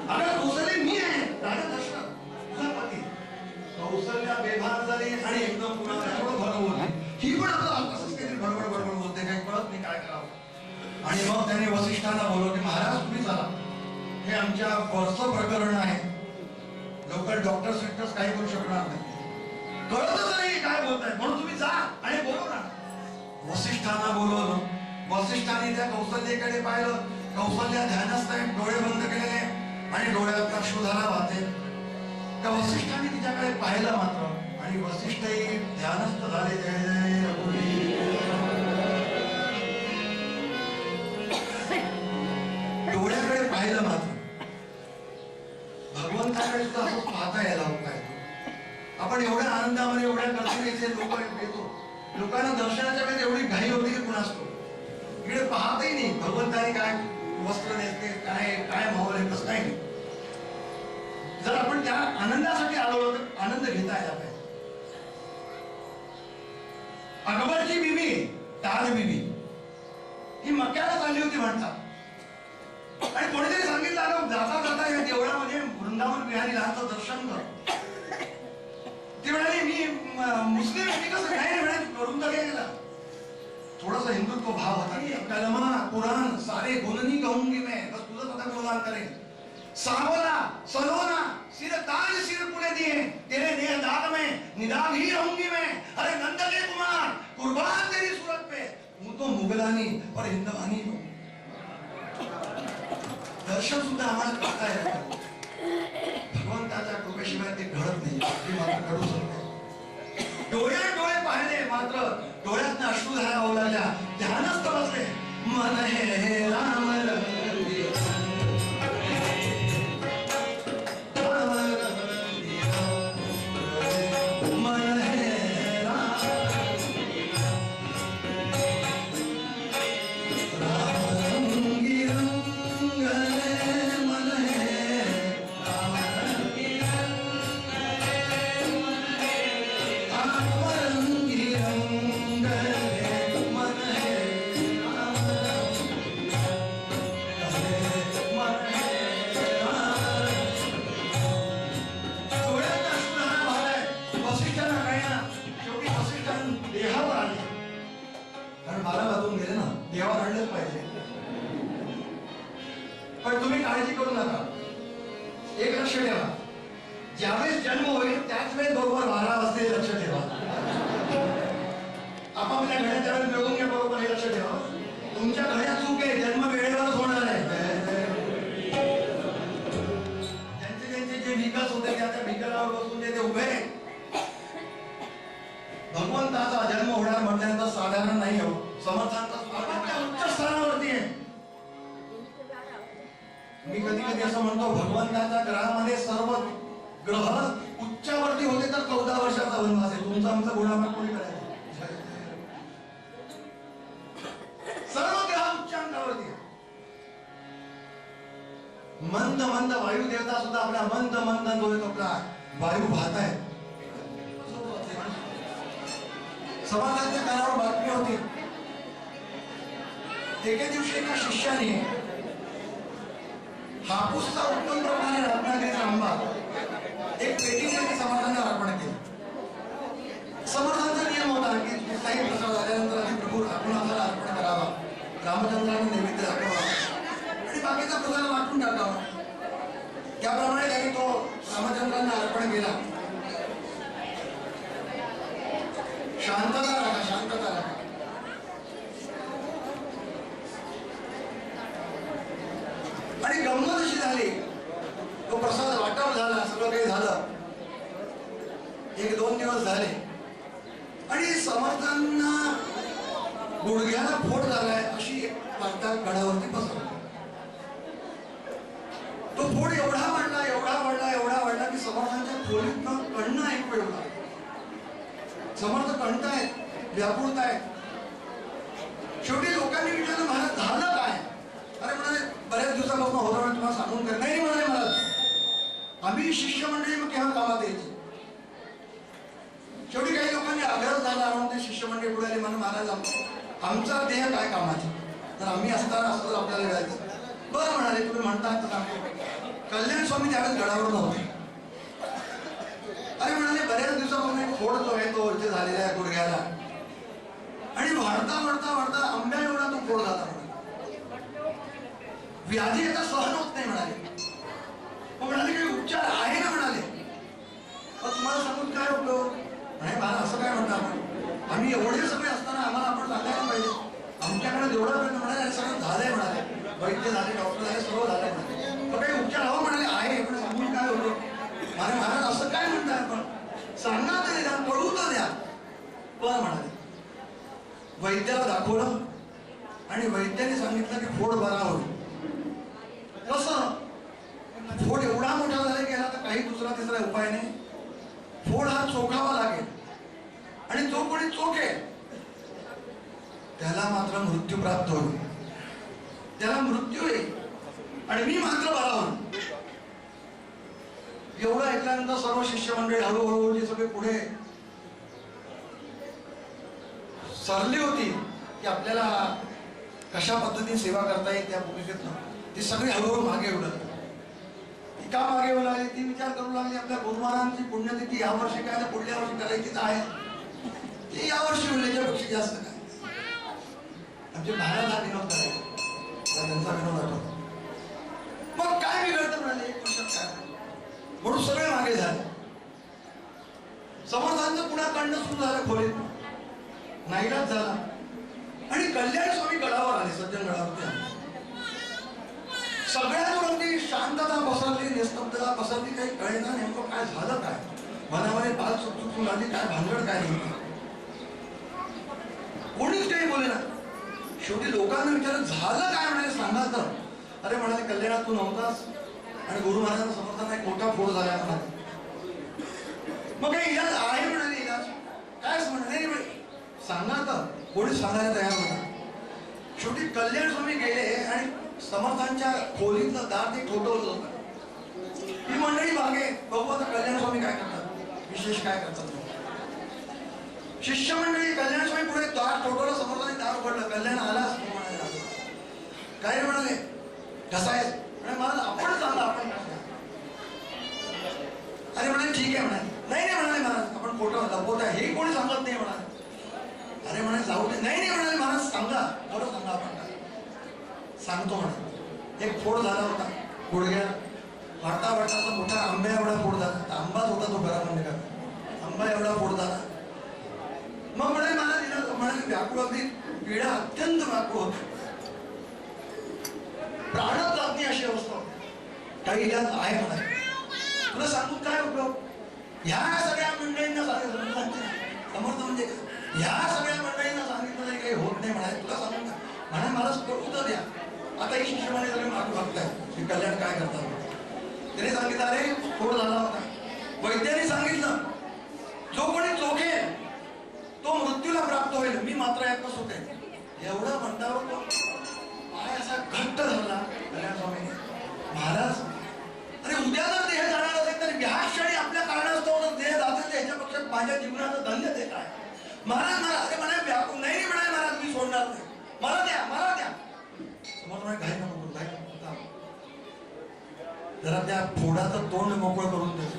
अरे कौशल्य मी आहे, राजा दशरथ तुझा पती. कौशल्या बेभान झाली आणि एकदम पुन्हा भरवली. ही पण आता असंच काहीतरी बडबड बोलते, काही कळत नाही काय करावं. आणि मग त्याने वसिष्ठांना बोलवले, महाराज तुम्ही चला, हे आमच्या वरचं प्रकरण आहे. लोकल डॉक्टर्स विक्टर्स काही करू शकणार नाही, कळतच नाही काय बोलताय, म्हणून तुम्ही जा आणि बोलवला. वसिष्ठांना बोलवलं. वसिष्ठांनी त्या कौशल्याकडे पाहिलं. कौशल्या ध्यानस्थ आहे, डोळे बंद केलेले आणि डोळ्यात अश्रुधारा वाहते. त्या वसिष्ठांनी तिच्याकडे पाहिलं मात्र, आणि वसिष्ठही ध्यानस्थ झाले. जय जय रघुवीर. डोळ्याकडे पाहिलं मात्र भगवंताकडे सुद्धा असं पाहता यायला काय. आपण एवढ्या आनंदामध्ये, एवढ्या गर्दीने लोक येतो, लोकांना दर्शनाच्या वेळेस एवढी घाई होती की कुणास असतो इकडे पाहतही नाही भगवंताने काय वस्त्र नेसते, काय काय माहोल आहे, कसं नाही. जर आपण त्या आनंदासाठी आलो तर आनंद घेता यायला पाहिजे. अकबरची बीबी ताज बीबी ही मक्याला चालली होती म्हणतात, आणि कोणीतरी सांगितलं अगं जाता जाता या देवळामध्ये वृंदावन विहारी लहानचं दर्शन कर. ती म्हणाली मी मुस्लिम मी कसं नाही म्हणाली करून तर गेला. थोडासा हिंदुत्व भाव होता की कलमा कुरान सारे गुणनी कहूंगी मैं, बस तुझं आता गुणगान करेन. सावला सलोना सिर ताज सिर पुले दिए तेरे नेह दाग में निदाग ही रहूंगी मैं. अरे नंद के कुमार कुर्बान तेरी सूरत पे हूं तो मुगलानी और हिंदवानी हूं. दर्शन सुद्धा आम्हाला करता येतं. भगवंताच्या कृपेशिवाय ते घडत नाही, ते मात्र घडू शकते. डोळ्यात डोळे पाहिले मात्र डोळ्यातनं अश्रुधारा होऊ लागल्या. ध्यानस्थ बसले. मन हे राम रंगी, राम रंगी, मन हे राम, राम रंगी रंगले मन हे राम रंगी रंगले मन हे राम मन हे राम. डोळ्यात अश्रुधारा वाहताय. वसिष्ठांना काही ना शेवटी वसिष्ठांना देहावर आले, कारण मला वाचून गेले ना, देवावर आणलंच पाहिजे. पण तुम्ही काळजी करू नका. एक लक्ष ठेवा, ज्यावेळेस जन्म होईल त्याच वेळेस बरोबर 12 वाजता लक्ष ठेवा. आपापल्या घड्यात त्यावेळेस मिळवून घ्या बरोबर, हे लक्ष ठेवा. तुमच्या घड्यात चूक आहे, जन्म वेळेवरच होणार आहे. ज्यांचे ज्यांचे जे विकास होते त्या विकासावर बसून ते उभे. भगवंताचा जन्म होणार म्हटल्यानंतर साधारण नाही हो. समर्थांचा उच्च स्थानावरती आहे. मी कधी कधी असं म्हणतो, भगवंताच्या ग्रहामध्ये सर्व ग्रह उच्चावरती होते तर 14 वर्षाचा वनवास आहे. तुमचा आमचा गुणाकार कोणी करायचं? सर्व ग्रह उच्चांकावरती आहे. मंद मंद वायू देवता सुद्धा आपला मंद मंद जो आहे तो आपला वायू वाहत आहे. समाजाच्या कानावर बातमी होती. एके दिवशी एका शिष्याने हापूसचा उत्तम प्रकारे रत्नागिरीचा आंबा एक पेटीमध्ये समाजाने अर्पण केलं. समर्थांचा नियम होता की कुठलाही प्रसाद झाल्यानंतर आधी प्रभू आपण आपल्याला अर्पण करावा, रामचंद्राने नैवेद्य दाखवावा आणि बाकीचा प्रसाद वाटून टाकावा. त्याप्रमाणे त्यांनी तो रामचंद्रांना अर्पण केला. शांतता राखा, शांतता राखा. आणि गंमत अशी झाली, तो प्रसाद वाटप झाला, सगळं काही झालं. 1-2 दिवस झाले आणि समर्थांना गुडघ्याला फोड झालाय अशी एक वार्ता गडावरती पसरली. तो फोड एवढा वाढला एवढा वाढला एवढा वाढला की समर्थांच्या खोलीतनं कणणं ऐकू येऊ लागलं. समर्थ कणतायत, व्यापुळतायत. शेवटी लोकांनी विचारलं, महाराज झालं काय? अरे म्हणाले, बऱ्याच दिवसापासून होतं म्हणून तुम्हाला सांगून कर. नाही म्हणाले, महाराज आम्ही शिष्य मंडळी मग केव्हा कामात यायची. शेवटी काही लोकांनी आग्रह झाला म्हणून ते शिष्य मंडळी पुढे आले. म्हणून महाराज आमचा देह काय कामाचा, तर आम्ही असताना असं आपल्याला वेळायचं. बरं म्हणाले, तुम्ही म्हणता तर सांगतो. कल्याण स्वामी त्यावेळेस गडावर नव्हते. अरे म्हणाले, बऱ्याच दिवसापासून एक फोड जो आहे तो इथे झालेला आहे गुडघ्याला, आणि वाढता वाढता वाढता आंब्या एवढा तो फोड झाला. व्याधी आता सहन होत नाही म्हणाले. मग म्हणाले काही उपचार आहे ना म्हणाले. मग तुम्हाला सांगून काय उपयोग नाही, मला असं काय म्हणता आपण, आम्ही एवढे सगळे असताना आम्हाला आपण सांगायला पाहिजे. आमच्याकडे जेवढा प्रयत्न म्हणाले सगळं झालंय म्हणाले, वैद्य झाले, डॉक्टर झाले, सर्व झालंय म्हणाले. मग काही उपचार हवं म्हणाले. आहे पण सांगून काय होतो. मला महाराज असं काय म्हणताय आपण, सांगा तरी द्या, पळू तर द्या. पण म्हणाले, वैद्याला दाखवलं आणि वैद्याने सांगितलं की फोड बरा होईल. कसं? फोड एवढा मोठा झाला की आता काही दुसरा तिसरा उपाय नाही. फोड हा चोखावा लागेल आणि जो कोणी चोखेल त्याला मात्र मृत्यू प्राप्त होईल, त्याला मृत्यू येईल आणि मी मात्र बरा होईल. एवढं ऐकल्यानंतर सर्व शिष्यमंडळी हळूहळू जे सगळे पुढे सरली होती की आपल्याला कशा पद्धतीने सेवा करता येईल त्या भूमिकेतनं ती सगळी हळूहळू मागे येऊ लागली. ती का मागे येऊ लागली? ती विचार करू लागली आपल्या गुरुमहाराजांची पुण्यतिथी यावर्षी काय तर पुढल्या वर्षी करायचीच आहे. ती यावर्षी होईल याच्यापेक्षा जास्त काय. आमचे महाराज हा विनोद करायचा त्यांचा विनोद आठवतो. मग काय बिघडतं म्हणाले एक वर्षात काय म्हणून सगळे मागे झाले. समर्थांचं पुन्हा काढणं सुरू झालं खोलीत. नाईलाज झाला आणि कल्याण स्वामी गडावर आले. सज्जन गडावरती आले. सगळ्यांवर अगदी शांतता पसरली, निस्तब्धता पसरली. काही कळेना नेमकं काय झालं काय. मनामध्ये बाल सुटसुटून आली. काय भानगड काय नेमकी. कोणीच काही बोले ना. शेवटी लोकांना विचारलं झालं काय म्हणाले सांगा तर. अरे म्हणाले कल्याणात तू नव्हतास आणि गुरु महाराजांना समर्थांना एक मोठा फोड झाला म्हणाले. मग काही इलाज आहे म्हणाले. इलाज काय म्हणाले सांगा तर. कोणी सांगायला तयार होता. शेवटी कल्याण स्वामी गेले आणि समर्थांच्या खोलीतलं दार ते ठोठवलं होतं. ही मंडळी मागे बघू आता कल्याण स्वामी काय करतात, विशेष काय करतात. शिष्यमंडळी कल्याण स्वामी पुढे दार ठोठवलं. समर्थांनी दार उघडलं. कल्याण आलाच म्हणाले. काय म्हणाले कसा आहे मला आपण सांगा आपण कसं. अरे म्हणाले ठीक आहे म्हणाले. नाही नाही म्हणाले महाराज आपण खोटं लपवत आहे हे कोणी सांगत नाही म्हणाले. अरे म्हणाले जाऊ दे. नाही नाही म्हणाले महाराज सांगा खरं सांगा आपण काय. सांगतो म्हणाले. एक फोड झाला होता गुडघ्या वाढता वाढता मोठा आंब्या एवढा फोड झाला. आंबाच होता तो घरामध्ये का आंबा एवढा फोड झाला. मग म्हणाले मला म्हणाले व्याकुळ अगदी पीडा अत्यंत व्याकुळ होती. प्राणच जात नाही अशी अवस्था होती. काही इलाज आहे म्हणाले. तुला सांगून काय उपयोग. ह्या सगळ्या मंडळींना सांगितलं समर्थ म्हणजे ह्या सगळ्या मंडळींना सांगितलं तरी काही होत नाही म्हणाले. तुला सांगून का म्हणाले मला करू तर द्या. आता ही शिष्यमाने सगळे मागे बघताय की कल्याण काय करतात. त्याने सांगितलं अरे फोड झाला होता. वैद्याने सांगितलं जो कोणी चोखेल तो मृत्यूला प्राप्त होईल. मी मात्र एकच होते. एवढं म्हणल्यावर तो पाय असा घट्ट धरला कल्याण स्वामीने. महाराज अरे उद्या जर देह जाणार असेल तर ह्या क्षणी आपल्या कारणास्तव जर देह जाते ह्याच्यापेक्षा माझ्या जीवनाचं धन्य देत आहे. महाराज मला अरे म्हणाले व्याकुळ नाही म्हणाले महाराज मी सोडणार नाही. मला द्या मला द्या. समोर घाई नको घाई नको जरा त्या फोडाचं तोंड मोकळं करून देतो.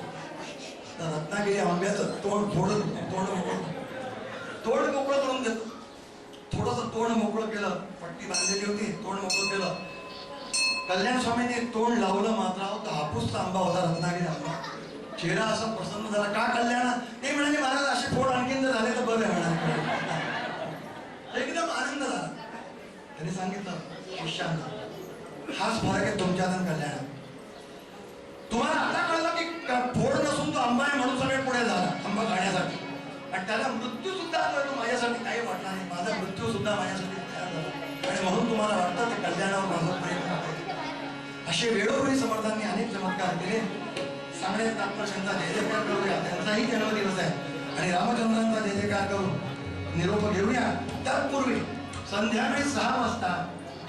तर रत्नागिरी आंब्याचं तोंड फोडत तोंड मोकळं करून देतो. थोडंसं तोंड मोकळं केलं. पट्टी बांधलेली होती. तोंड मोकळं केलं. कल्याण स्वामीने तोंड लावलं मात्र तो हापूसचा आंबा होता रत्नागिरी आंबा. चेहरा असा प्रसन्न झाला. का कल्याण ते म्हणाले महाराज असे फोड आणखीन जर झाले तर बरं आहे म्हणाले. एकदम आनंद झाला. त्यांनी सांगितलं शिष्यांना हाच फरक आहे तुमच्यात आणि कल्याणात. तुम्हाला आता कळलं की फोड नसून तो आंबा आहे म्हणून सगळे पुढे झाला आंबा खाण्यासाठी. आणि त्याला मृत्यू सुद्धा तो माझ्यासाठी काही वाटला नाही. माझा मृत्यू सुद्धा माझ्यासाठी तयार झाला आणि म्हणून तुम्हाला वाटतं ते कल्याणावर माझं प्रेम आहे. असे वेळोवेळी समर्थांनी अनेक चमत्कार केले. सांगण्यात तात्पर्यांचा जय जयकार करूया. त्यांचाही जन्मदिवस आहे आणि रामचंद्रांचा जय जयकार करून निरोप घेऊया. तत्पूर्वी संध्याकाळी 6 वाजता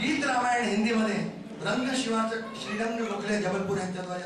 गीत रामायण हिंदीमध्ये रंग शिवाचं श्रीरंग गोखले जबलपूर यांच्याद्वारे